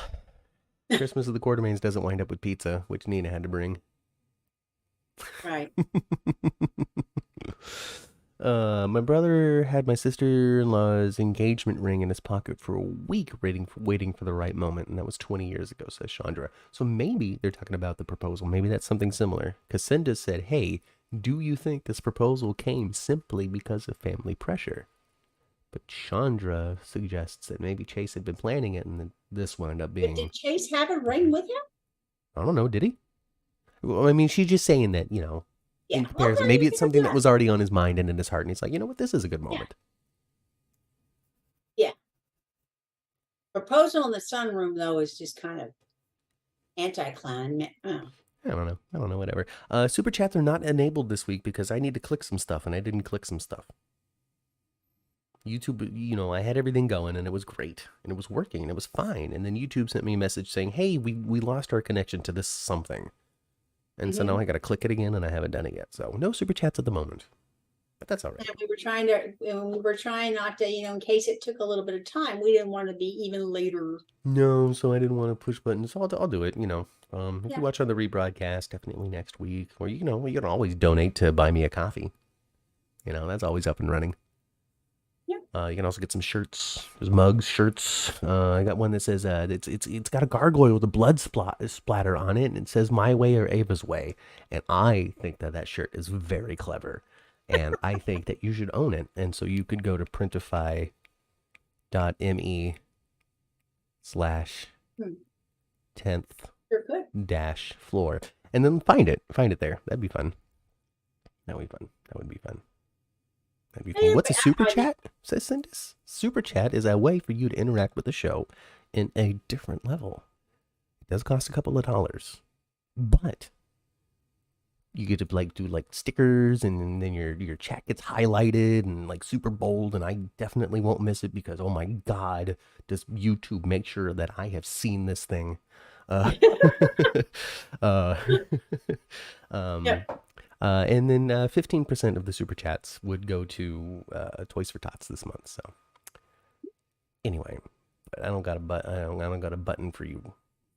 Christmas of the Quartermains doesn't wind up with pizza, which Nina had to bring. Right. My brother had my sister-in-law's engagement ring in his pocket for a week, waiting for the right moment, and that was 20 years ago, says Chandra. So maybe they're talking about the proposal. Maybe that's something similar. Cassandra said, hey, do you think this proposal came simply because of family pressure? But Chandra suggests that maybe Chase had been planning it, and then this wound up But being... did Chase have a ring with him? I don't know, did he? Well, I mean, she's just saying that, you know, Yeah. in comparison, Okay, maybe it's something that yeah. was already on his mind and in his heart, and he's like, you know what, this is a good moment. Yeah. Proposal in the sunroom, though, is just kind of anti-climb. Oh. I don't know, whatever. Super chats are not enabled this week because I need to click some stuff, and I didn't click some stuff. YouTube, you know, I had everything going, and it was great, and it was working, and it was fine, and then YouTube sent me a message saying, hey, we lost our connection to this something. And so now I got to click it again, and I haven't done it yet. So no super chats at the moment, but that's all right. And we were trying not to, in case it took a little bit of time, we didn't want to be even later. No, so I didn't want to push buttons. So I'll do it, you know. If you watch on the rebroadcast, definitely next week. Or, you know, you can always donate to buy me a coffee. You know, that's always up and running. Yeah. You can also get some shirts. There's mugs, shirts. I got one that says it's got a gargoyle with a blood splatter on it, and it says "My Way" or "Ava's Way," and I think that shirt is very clever, and I think that you should own it. And so you could go to printify.me/10th-floor, and then find it there. That'd be fun. That would be fun. That'd be fun. What's a super chat? Says Cindis. Super chat is a way for you to interact with the show in a different level. It does cost a couple of dollars, but you get to do stickers, and then your chat gets highlighted and super bold, and I definitely won't miss it because, oh my God, does YouTube make sure that I have seen this thing. And then 15% of the super chats would go to Toys for Tots this month. So anyway, I don't got a button for you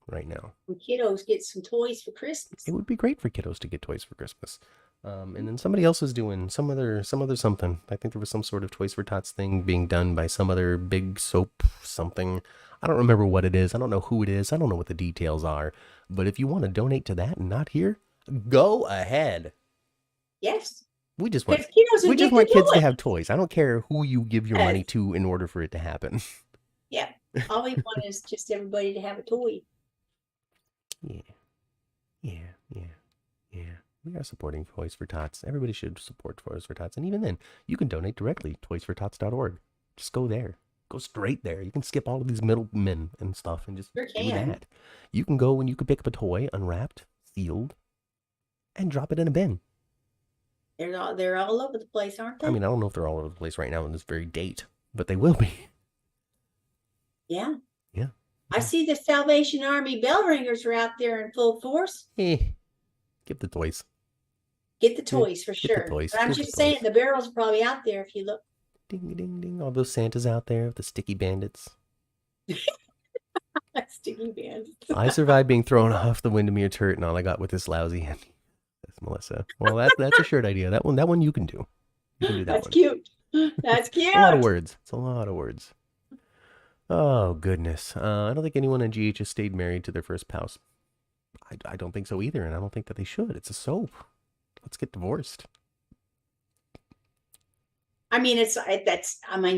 right now. When kiddos get some toys for Christmas. It would be great for kiddos to get toys for Christmas. And then somebody else is doing some other something. I think there was some sort of Toys for Tots thing being done by some other big soap something. I don't remember what it is. I don't know who it is. I don't know what the details are. But if you want to donate to that and not here, go ahead. Yes. We just want kids to have toys. I don't care who you give your money to in order for it to happen. Yeah. All we want is just everybody to have a toy. Yeah. We are supporting Toys for Tots. Everybody should support Toys for Tots. And even then, you can donate directly, toysfortots.org. Just go there. Go straight there. You can skip all of these middlemen and stuff and just do that. You can go and you can pick up a toy, unwrapped, sealed, and drop it in a bin. They're all over the place, aren't they? I mean, I don't know if they're all over the place right now on this very date, but they will be. Yeah. Yeah. I see the Salvation Army bell ringers are out there in full force. Give the toys. Get the toys for sure. Toys. But I'm just saying the barrels are probably out there if you look. Ding, ding, ding. All those Santas out there, the sticky bandits. Sticky bandits. I survived being thrown off the Windermere turret, and all I got with this lousy hand. That's Melissa. Well, that's a shirt idea. That one you can do. You can do that. That's cute. That's cute. A lot of words. It's a lot of words. Oh, goodness. I don't think anyone in GH has stayed married to their first spouse. I don't think so either, and I don't think that they should. It's a soap. Let's get divorced. I mean,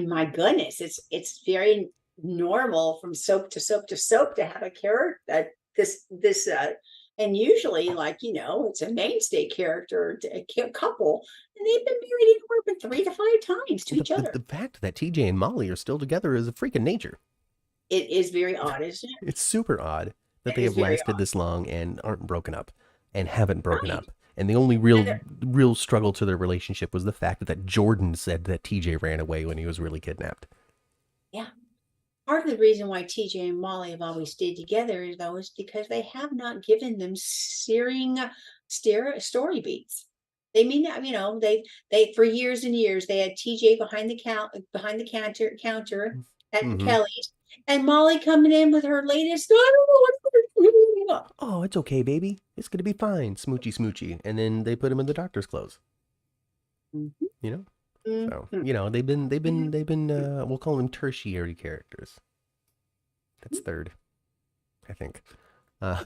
my goodness, it's very normal from soap to soap to soap to have a character and usually it's a mainstay character, a couple, and they've been married anywhere from 3 to 5 times to each other. The fact that TJ and Molly are still together is a freak of nature. It is very odd, isn't it? It's super odd that they have lasted this long and aren't broken up. and haven't broken Right. up. And the only And real struggle to their relationship was the fact that Jordan said that TJ ran away when he was really kidnapped. yeah, part of the reason why TJ and Molly have always stayed together is though is because they have not given them searing story beats. They mean that, they for years and years they had TJ behind the counter at Mm-hmm. Kelly's, and Molly coming in with her latest. I don't know what. Oh, it's okay, baby. It's gonna be fine. Smoochy, smoochy. And then they put him in the doctor's clothes. Mhm, You know. So mhm, they've been we'll call them tertiary characters. That's third, I think. Uh,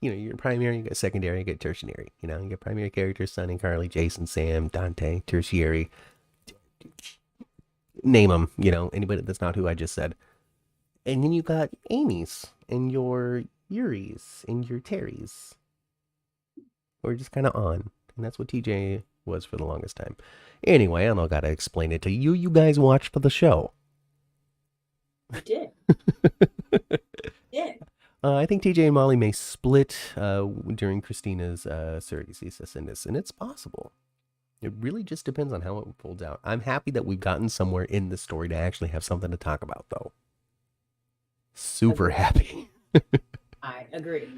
you're primary, you get secondary, you get tertiary. You get primary characters: Sonny, Carly, Jason, Sam, Dante. Tertiary, name them. Anybody that's not who I just said. And then you got Amy's and your Yuri's and your Terry's. We're just kind of on, and that's what TJ was for the longest time. Anyway, I don't gotta explain it to you. You guys watched for the show. I did. Did. I think TJ and Molly may split during Christina's surrogacy in this, and it's possible. It really just depends on how it folds out. I'm happy that we've gotten somewhere in the story to actually have something to talk about, though. Super Agree. happy. I agree.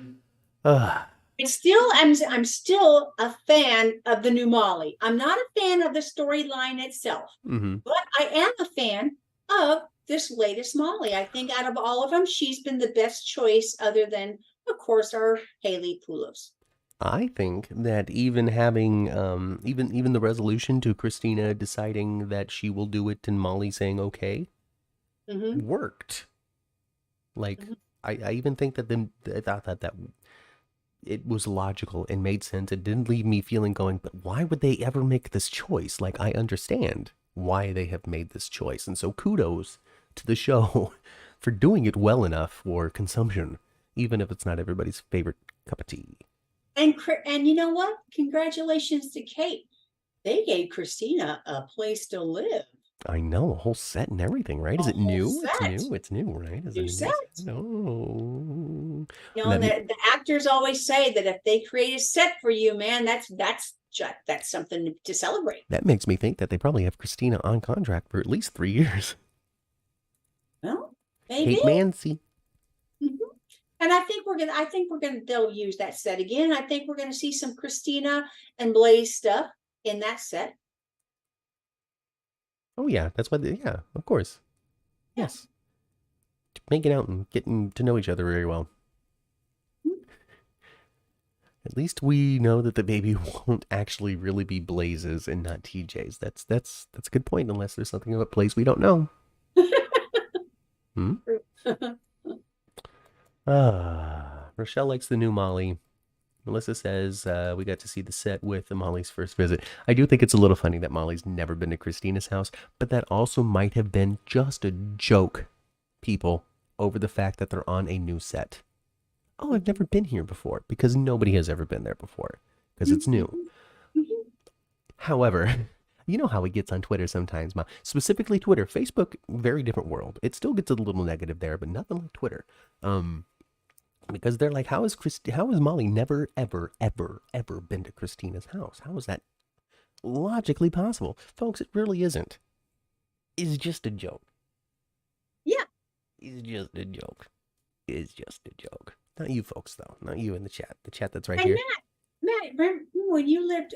Uh, I'm still a fan of the new Molly. I'm not a fan of the storyline itself, mm-hmm. but I am a fan of this latest Molly. I think out of all of them, she's been the best choice, other than, of course, our Haley Poulos. I think that even having even the resolution to Christina deciding that she will do it and Molly saying okay worked. Like Mhm. I even think that I thought that it was logical and made sense. It didn't leave me feeling going, but why would they ever make this choice? Like I understand why they have made this choice, and so kudos to the show for doing it well enough for consumption, even if it's not everybody's favorite cup of tea. And you know what? Congratulations to Kate. They gave Christina a place to live, I know, a whole set and everything, right? a Is it whole new? It's set, new. It's new, right? Is it new a new set. set? No. And the actors always say that if they create a set for you, man, that's something to celebrate. That makes me think that they probably have Christina on contract for at least 3 years. Well, maybe. Kate Mansi. Mhm. And they'll use that set again. I think we're gonna see some Christina and Blaze stuff in that set. Oh yeah, that's why. Yeah, of course. Yeah. Yes, making out and getting to know each other very well. Mhm. At least we know that the baby won't actually really be Blaze's and not TJ's. That's a good point. Unless there's something about Blaze we don't know. Hmm. Rochelle likes the new Molly. Melissa says we got to see the set with Molly's first visit. I do think it's a little funny that Molly's never been to Christina's house, but that also might have been just a joke, people, over the fact that they're on a new set. Oh, I've never been here before, because nobody has ever been there before, because it's new. However, you know how it gets on Twitter sometimes, specifically Twitter. Facebook, very different world. It still gets a little negative there, but nothing like Twitter. Because they're like, how is Molly never, ever, ever, ever been to Christina's house? How is that logically possible? Folks, it really isn't. It's just a joke. Yeah. It's just a joke. It's just a joke. Not you folks, though. Not you in the chat. The chat that's right And here. Matt, remember when you lived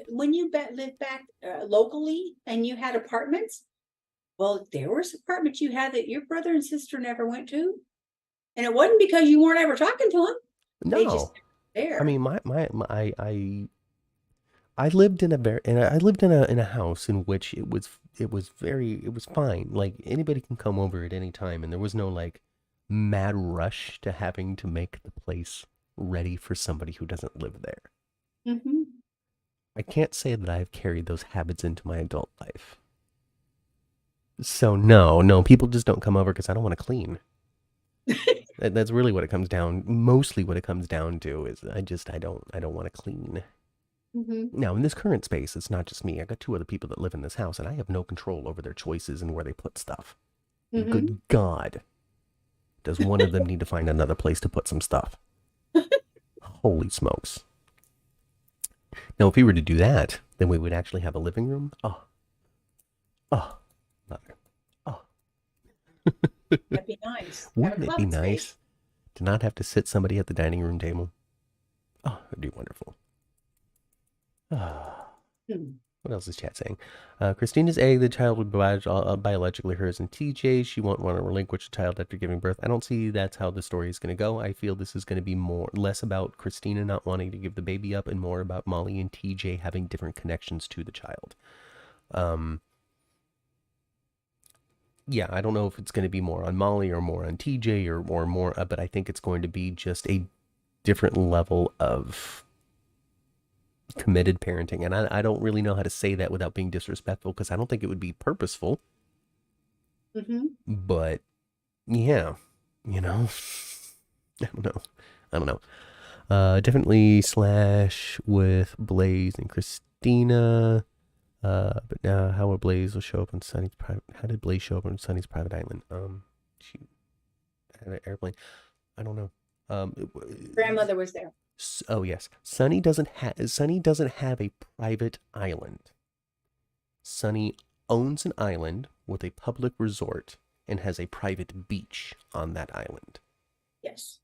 back locally and you had apartments? Well, there was apartments you had that your brother and sister never went to, and it wasn't because you weren't ever talking to them. They just No. there. I mean, I lived in a house in which it was fine. Like anybody can come over at any time, and there was no like mad rush to having to make the place ready for somebody who doesn't live there. Mm-hmm. I can't say that I've carried those habits into my adult life. So no, people just don't come over because I don't want to clean. That's really what it comes down. Mostly, what it comes down to is I don't want to clean. Mm-hmm. Now, in this current space, it's not just me. I got 2 other people that live in this house, and I have no control over their choices and where they put stuff. Mm-hmm. Good God, does one of them need to find another place to put some stuff? Holy smokes! Now, if we were to do that, then we would actually have a living room. Oh, mother. Oh, That'd be nice. Have a wouldn't it be closet nice space. to not have to sit somebody at the dining room table? Oh, it'd be wonderful. Ah. Hmm. What else is chat saying? Christina's egg, the child would be biologically hers, and TJ, she won't want to relinquish the child after giving birth. I don't see that's how the story is going to go. I feel this is going to be less about Christina not wanting to give the baby up and more about Molly and TJ having different connections to the child. Yeah, I don't know if it's going to be more on Molly or more on TJ or more, but I think it's going to be just a different level of committed parenting. And I don't really know how to say that without being disrespectful, because I don't think it would be purposeful. Mm-hmm. But yeah, I don't know. I don't know. Definitely Slash with Blaze and Christina. But now how would Blaze will show up on Sunny's private? How did Blaze show up on Sunny's private island? She had an airplane. I don't know. Grandmother was there. Oh yes, Sunny doesn't have a private island. Sunny owns an island with a public resort and has a private beach on that island. Yes.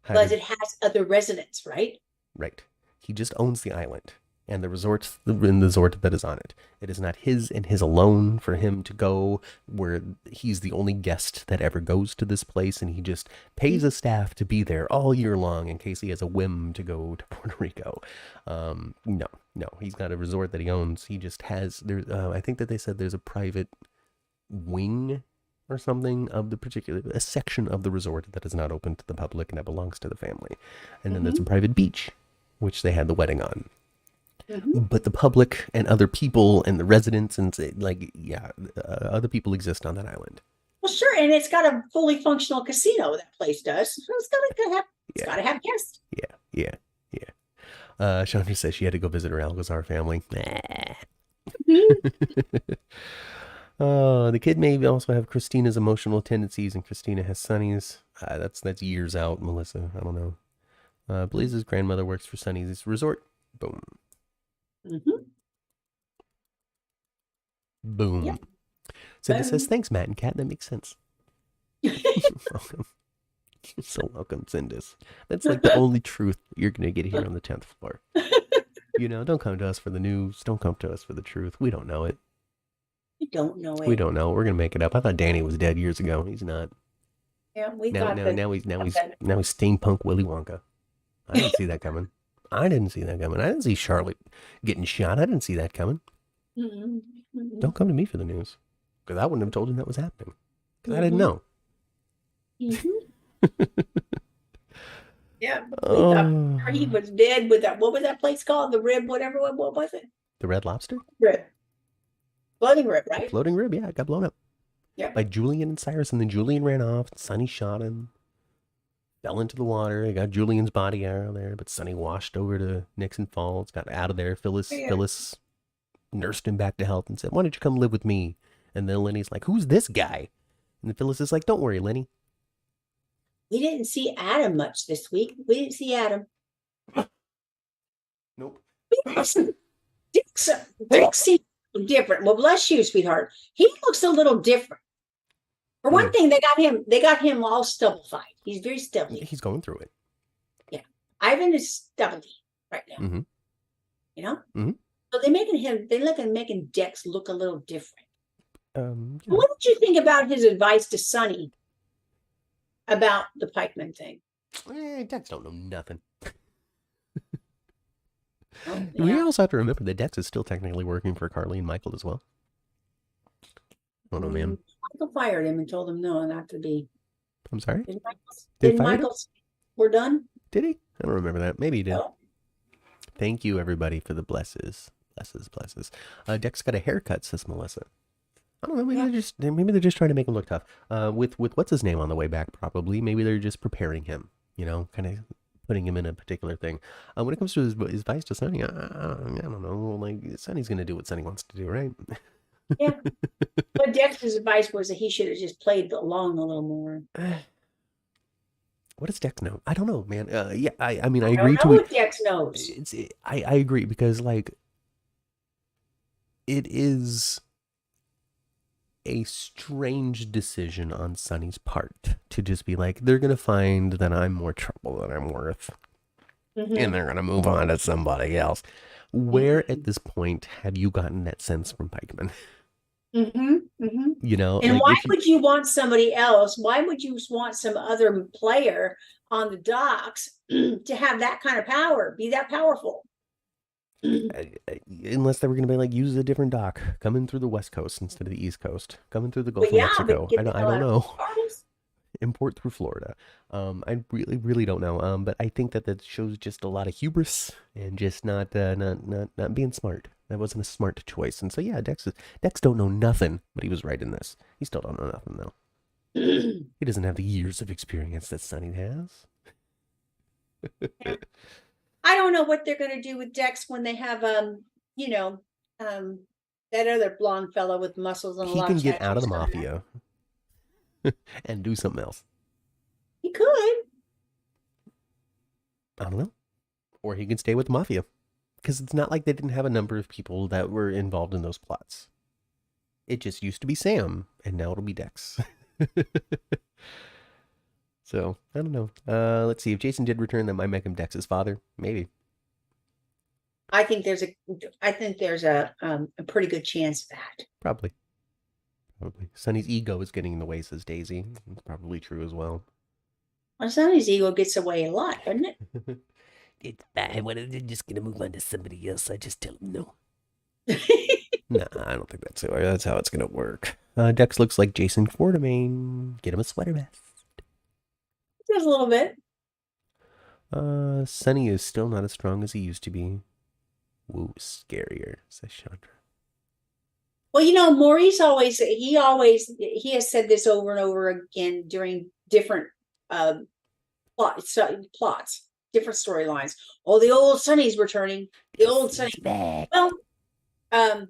But it has other residents, right? Right. He just owns the island and the resort that is on it. It is not his and his alone for him to go where he's the only guest that ever goes to this place, and he just pays a staff to be there all year long in case he has a whim to go to Puerto Rico. No, he's got a resort that he owns. He just has, I think that they said there's a private wing or something of a section of the resort that is not open to the public and that belongs to the family. And then there's a private beach, which they had the wedding on. But the public and other people and the residents and other people exist on that island. Well, sure, and it's got a fully functional casino. That place does. So it's got to have guests. Yeah. Chandra says she had to go visit her Alcazar family. The kid may also have Christina's emotional tendencies, and Christina has Sonny's. That's years out, Melissa. I don't know. Blaze's grandmother works for Sonny's resort. Boom. Boom. Yep. Cindy says, thanks, Matt and Kat. That makes sense. You're welcome. You're so welcome, Cindis. That's like the only truth you're going to get here on the 10th floor. Don't come to us for the news. Don't come to us for the truth. We don't know it. We don't know it. We don't know. We're going to make it up. I thought Danny was dead years ago. He's not. Yeah, we now, thought now, that. now he's steampunk Willy Wonka. I didn't see that coming. I didn't see Charlotte getting shot. I didn't see that coming. Don't come to me for the news, because I wouldn't have told him that was happening, because I didn't know. Yeah, we thought he was dead with that. What was that place called? The Rib, whatever. What was it? The Red Lobster? Rib. Floating Rib, right? Floating Rib, yeah. It got blown up. Yeah. By Julian and Cyrus, and then Julian ran off. Sonny shot him. Fell into the water. He got Julian's body out of there, but Sonny washed over to Nixon Falls, got out of there. Phyllis nursed him back to health and said, "Why don't you come live with me?" And then Lenny's like, "Who's this guy?" And Phyllis is like, "Don't worry, Lenny." We didn't see Adam much this week. We didn't see Adam. Nope. Dick seems different. Well, bless you, sweetheart. He looks a little different. For one thing, they got him all stubble-fied. He's very stubbly. He's going through it. Yeah. Ivan is stubbly right now. So they're making Dex look a little different. What did you think about his advice to Sonny about the Pikeman thing? Dex don't know nothing. Yeah. We also have to remember that Dex is still technically working for Carly and Michael as well. I don't know, man. Michael fired him and told him no, not to be. I'm sorry? Did Michael say we're done? Did he? I don't remember that. Maybe he did. No. Thank you, everybody, for the blesses. Dex got a haircut, says Melissa. I don't know. Maybe they're just trying to make him look tough. With what's his name on the way back, probably. Maybe they're just preparing him. Kind of putting him in a particular thing. When it comes to his advice to Sonny, I don't know. Like, Sonny's gonna do what Sonny wants to do, right? Yeah. But Dex's advice was that he should have just played along a little more. What does Dex know? I don't know, man. Yeah, I mean, I I don't agree know to it. what Dex knows. I agree because like it is a strange decision on Sonny's part to just be like, they're gonna find that I'm more trouble than I'm worth, and Hmm. they're gonna move on to somebody else. Where at this point have you gotten that sense from Pikeman? Hmm. Hmm. You know, And like why if you would you want somebody else? Why would you want some other player on the docks to have that kind of power, be that powerful? unless they were going to be like use a different dock coming through the west coast instead of the east coast, coming through the Gulf But of yeah, but Mexico. get the I hell don't out of know. Charles. Import through Florida. I really don't know. But I think that that shows just a lot of hubris and just not being smart. That wasn't a smart choice. And so yeah, Dex don't know nothing, but he was right in this. He still don't know nothing though. He doesn't have the years of experience that Sonny has. I don't know what they're going to do with Dex when they have you know, um, that other blonde fellow with muscles and a He lot of can get out of the tattoos coming out. mafia and do something else. He could. I don't know. Or he can stay with the mafia. Because it's not like they didn't have a number of people that were involved in those plots. It just used to be Sam, and now it'll be Dex. So, I don't know. Let's see. If Jason did return, that might make him Dex's father. Maybe. I think there's a, I think there's a pretty good chance of that. Probably. Probably. Sonny's ego is getting in the way, says Daisy. It's probably true as well. Well, sometimes ego gets away a lot, doesn't it? It's fine. What if they're just going to move on to somebody else? I just tell them no. Nah, I don't think that's how it's going to work. Dex looks like Jason Quartermain. Get him a sweater vest. Just a little bit. Sonny is still not as strong as he used to be. Woo, scarier, says Chandra. Well, you know, Maurice he has said this over and over again during different uh, plots, different storylines. Oh, the old Sonny's returning. The old Sonny. He's back. Well, um,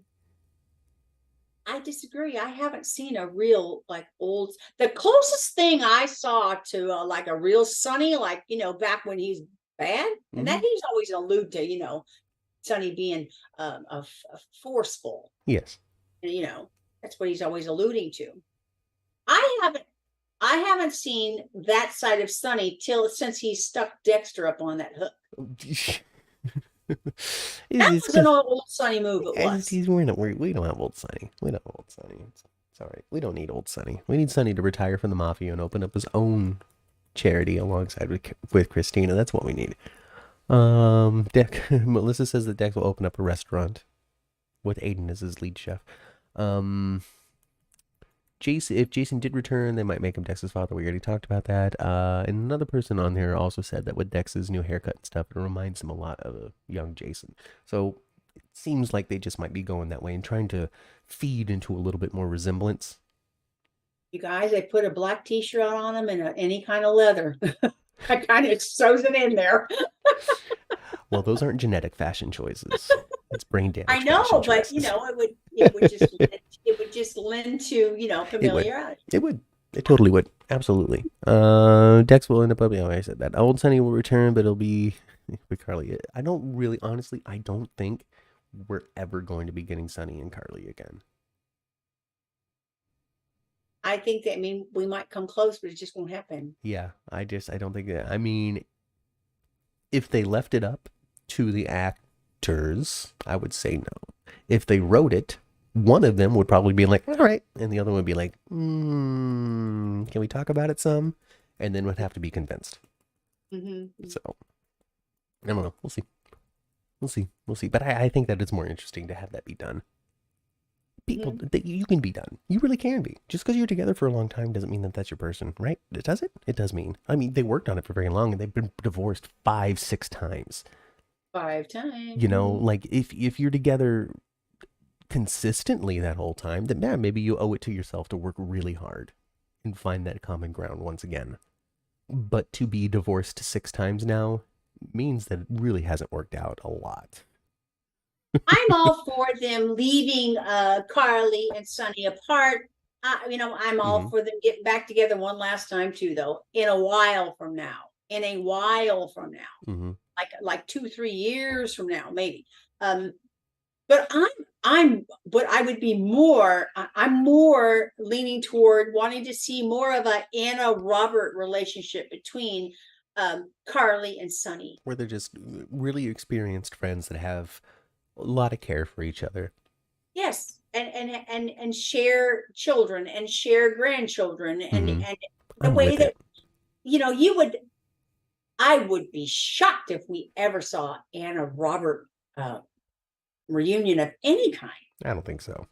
I disagree. I haven't seen a real like old. The closest thing I saw to like a real Sonny, like back when he's bad, and that Mm-hmm. he's always allude to, Sonny being a forceful. Yes. And, that's what he's always alluding to. I haven't. I haven't seen that side of Sonny since he stuck Dexter up on that hook. That It's was an because old Sonny move. It was. we don't have old Sonny. We don't have old Sonny. It's all right. We don't need old Sonny. We need Sonny to retire from the mafia and open up his own charity alongside with Christina. That's what we need. Melissa says that Dex will open up a restaurant with Aiden as his lead chef. If Jason did return, they might make him Dex's father. We already talked about that. And another person on there also said that with Dex's new haircut and stuff, it reminds him a lot of a young Jason. So it seems like they just might be going that way and trying to feed into a little bit more resemblance. You guys, they put a black T-shirt on him and any kind of leather. I kind of sews it in there. Well, those aren't genetic fashion choices. It's brain damage. I know, fashion but choices. it would just lend to It would. familiarity. It would. It totally would. Absolutely. Dex will end up. Oh, I said that. Old Sunny will return, but it'll be with Carly. I don't really, honestly, I don't think we're ever going to be getting Sunny and Carly again. I think that we might come close, but it just won't happen. Yeah, I don't think that. I mean, if they left it up to the actors, I would say no. If they wrote it, one of them would probably be like, all right. And the other one would be like, can we talk about it some? And then would have to be convinced. Mm-hmm. So, I don't know. We'll see. We'll see. But I think that it's more interesting to have that be done. People, that you can be done. You really can be. Just because you're together for a long time doesn't mean that that's your person, right? Does it? It does mean. I mean, they worked on it for very long and they've been divorced 5-6 times. 5 times. Like if you're together consistently that whole time, then yeah, maybe you owe it to yourself to work really hard and find that common ground once again. But to be divorced 6 times now means that it really hasn't worked out a lot. I'm all for them leaving Carly and Sonny apart I'm all for them getting back together one last time too, though. In a while from now, Mm-hmm. like 2-3 years from now, maybe. But but I would be I'm more leaning toward wanting to see more of a Anna Robert relationship between Carly and Sonny. Where they're just really experienced friends that have a lot of care for each other. Yes, and share children and share grandchildren and the I'm way with that it. I would be shocked if we ever saw Anna Robert reunion of any kind. I don't think so.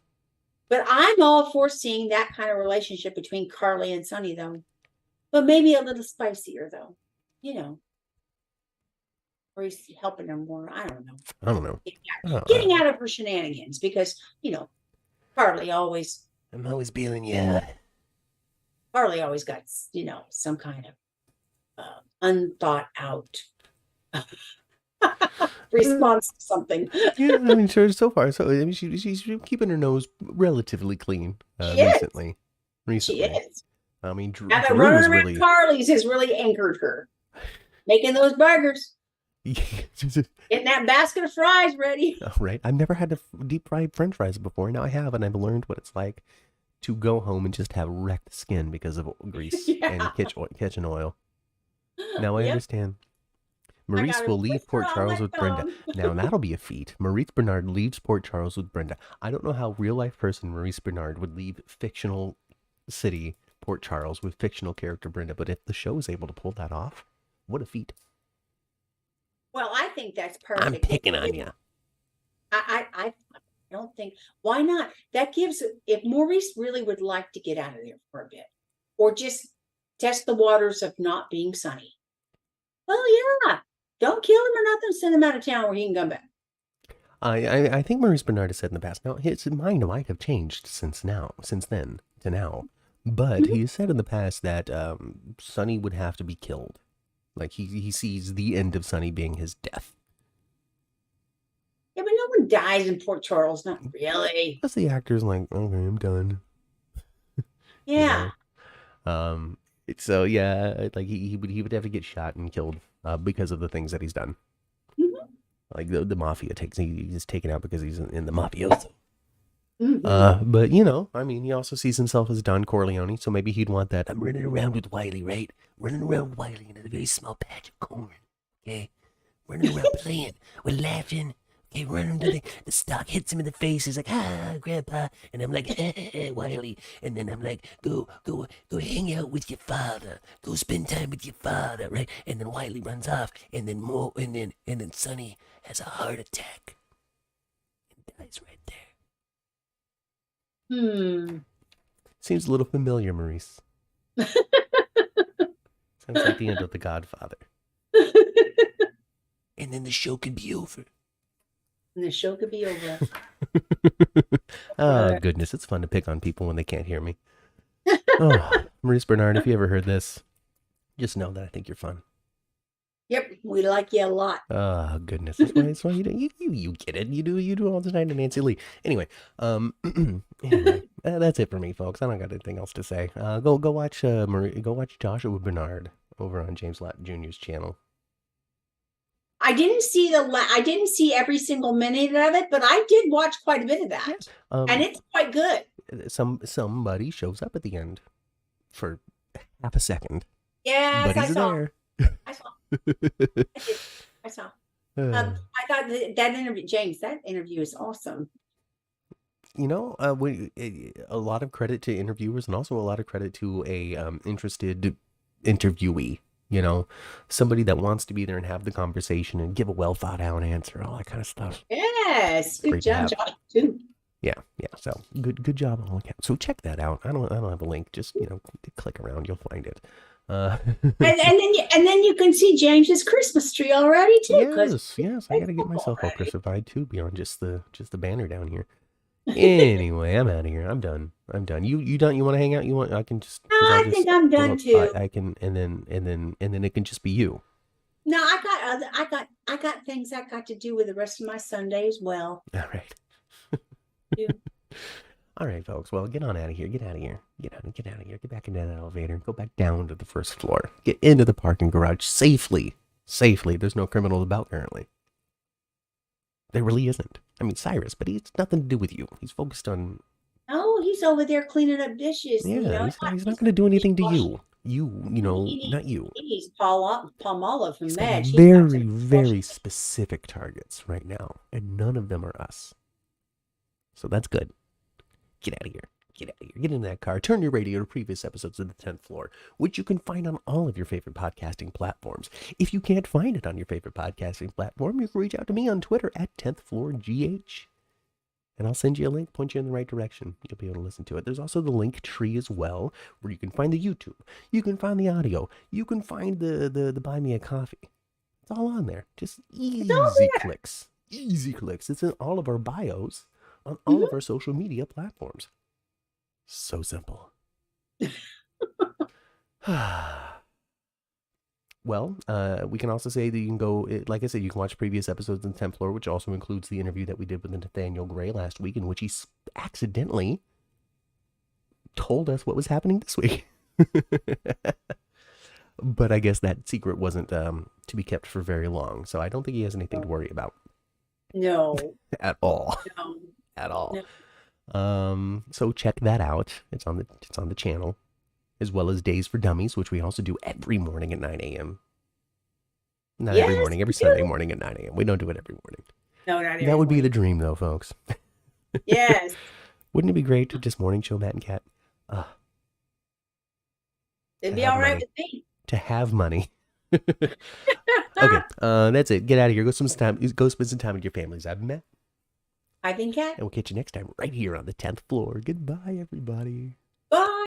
But I'm all for seeing that kind of relationship between Carly and Sonny, though. But maybe a little spicier, though. You know, or he's helping her more. I don't know. I don't know. Getting out of her shenanigans because Carly always. I'm always feeling yeah. Carly always got some kind of unthought out response to something. Yeah, I mean, sure. So far, so I mean, she's keeping her nose relatively clean recently. She is. I mean, Drew running is around really Carly's has really anchored her. Making those burgers. Getting that basket of fries ready. Oh, right. I've never had deep fried French fries before. Now I have, and I've learned what it's like to go home and just have wrecked skin because of grease and kitchen oil. Now I understand. Maurice will leave Port Charles with Brenda. Now that'll be a feat. Maurice Bernard leaves Port Charles with Brenda. I don't know how real life person Maurice Bernard would leave fictional city Port Charles with fictional character Brenda, but if the show is able to pull that off, what a feat. Well, I think that's perfect. I'm picking on you. I don't think, why not? That gives, if Maurice really would like to get out of there for a bit, or just test the waters of not being Sonny. Well, yeah, don't kill him or nothing, send him out of town where he can come back. I think Maurice Bernard has said in the past, now his mind might have changed since then to now, but he has said in the past that Sonny would have to be killed. Like he sees the end of Sonny being his death. Yeah, but no one dies in Port Charles, not really. Plus the actor's like, okay, I'm done. Yeah. So yeah, like he would have to get shot and killed because of the things that he's done. Like the mafia he's taken out because he's in the mafioso. But I mean, he also sees himself as Don Corleone, so maybe he'd want that. I'm running around with Wiley, right? Running around with Wiley in a very small patch of corn. Okay, running around playing, we're laughing. Okay, running to the stock hits him in the face. He's like, Grandpa, and I'm like, Wiley, and then I'm like, go hang out with your father. Go spend time with your father, right? And then Wiley runs off, and then Sonny has a heart attack and dies right there. Seems a little familiar, Maurice. Sounds like the end of The Godfather. And then the show can be over. Oh, goodness. It's fun to pick on people when they can't hear me. Maurice Bernard, if you ever heard this, just know that I think you're fun. Yep, we like you a lot. Oh, goodness. That's why you get it. You do all the time to Nancy Lee. Anyway, that's it for me, folks. I don't got anything else to say. Go watch Joshua Bernard over on James Lott Jr.'s channel. I didn't see every single minute of it, but I did watch quite a bit of that. And it's quite good. Somebody shows up at the end for half a second. Yes, but he's there. I saw. I saw. I thought that interview, James, that interview is awesome. A lot of credit to interviewers and also a lot of credit to a interested interviewee. Somebody that wants to be there and have the conversation and give a well thought out answer, all that kind of stuff. Yes, good job, Josh, too. Yeah. So good job on all accounts. So check that out. I don't have a link. Just click around, you'll find it. And then you can see James's Christmas tree already too. Yes. I gotta get myself all Christified too, beyond just the banner down here. Anyway, I'm out of here. I'm done. You done? You want to hang out? I can just. I think I'm done too. I can, and then it can just be you. No, I got things I got to do with the rest of my Sunday as well. All right. Yeah. All right, folks. Well, get on out of here. Get out of here. Get out of here. Get back into that elevator. Go back down to the first floor. Get into the parking garage safely. Safely. There's no criminals about currently. There really isn't. I mean, Cyrus, but he's nothing to do with you. He's focused on. Oh, he's over there cleaning up dishes. Yeah, he's not going to do anything to you. He Not you. needs Palmolive from He's got Madge. very, very specific targets right now, and none of them are us. So that's good. Get out of here. Get out of here. Get in that car. Turn your radio to previous episodes of the 10th Floor, which you can find on all of your favorite podcasting platforms. If you can't find it on your favorite podcasting platform, you can reach out to me on Twitter at 10th Floor GH. And I'll send you a link, point you in the right direction. You'll be able to listen to it. There's also the link tree as well, where you can find the YouTube. You can find the audio. You can find the Buy Me a Coffee. It's all on there. Just easy clicks. Easy clicks. It's in all of our bios on all of our social media platforms. So simple. Well, we can also say that you can go, like I said, you can watch previous episodes in the 10th Floor, which also includes the interview that we did with Nathaniel Gray last week, in which he accidentally told us what was happening this week. But I guess that secret wasn't to be kept for very long, so I don't think he has anything to worry about. No. At all. No. At all. No. So check that out. It's on the channel, as well as Days for Dummies, which we also do every morning at 9 a.m. Not every morning, every Sunday morning at 9 a.m. We don't do it every morning. No, not every That would be morning. the dream, though, folks. Yes. Wouldn't it be great to just morning show Matt and Kat? It'd be all right with me. To have money. Okay, that's it. Get out of here. Go spend some time with your families. I've met. I've been Kat. And we'll catch you next time right here on the 10th Floor. Goodbye, everybody.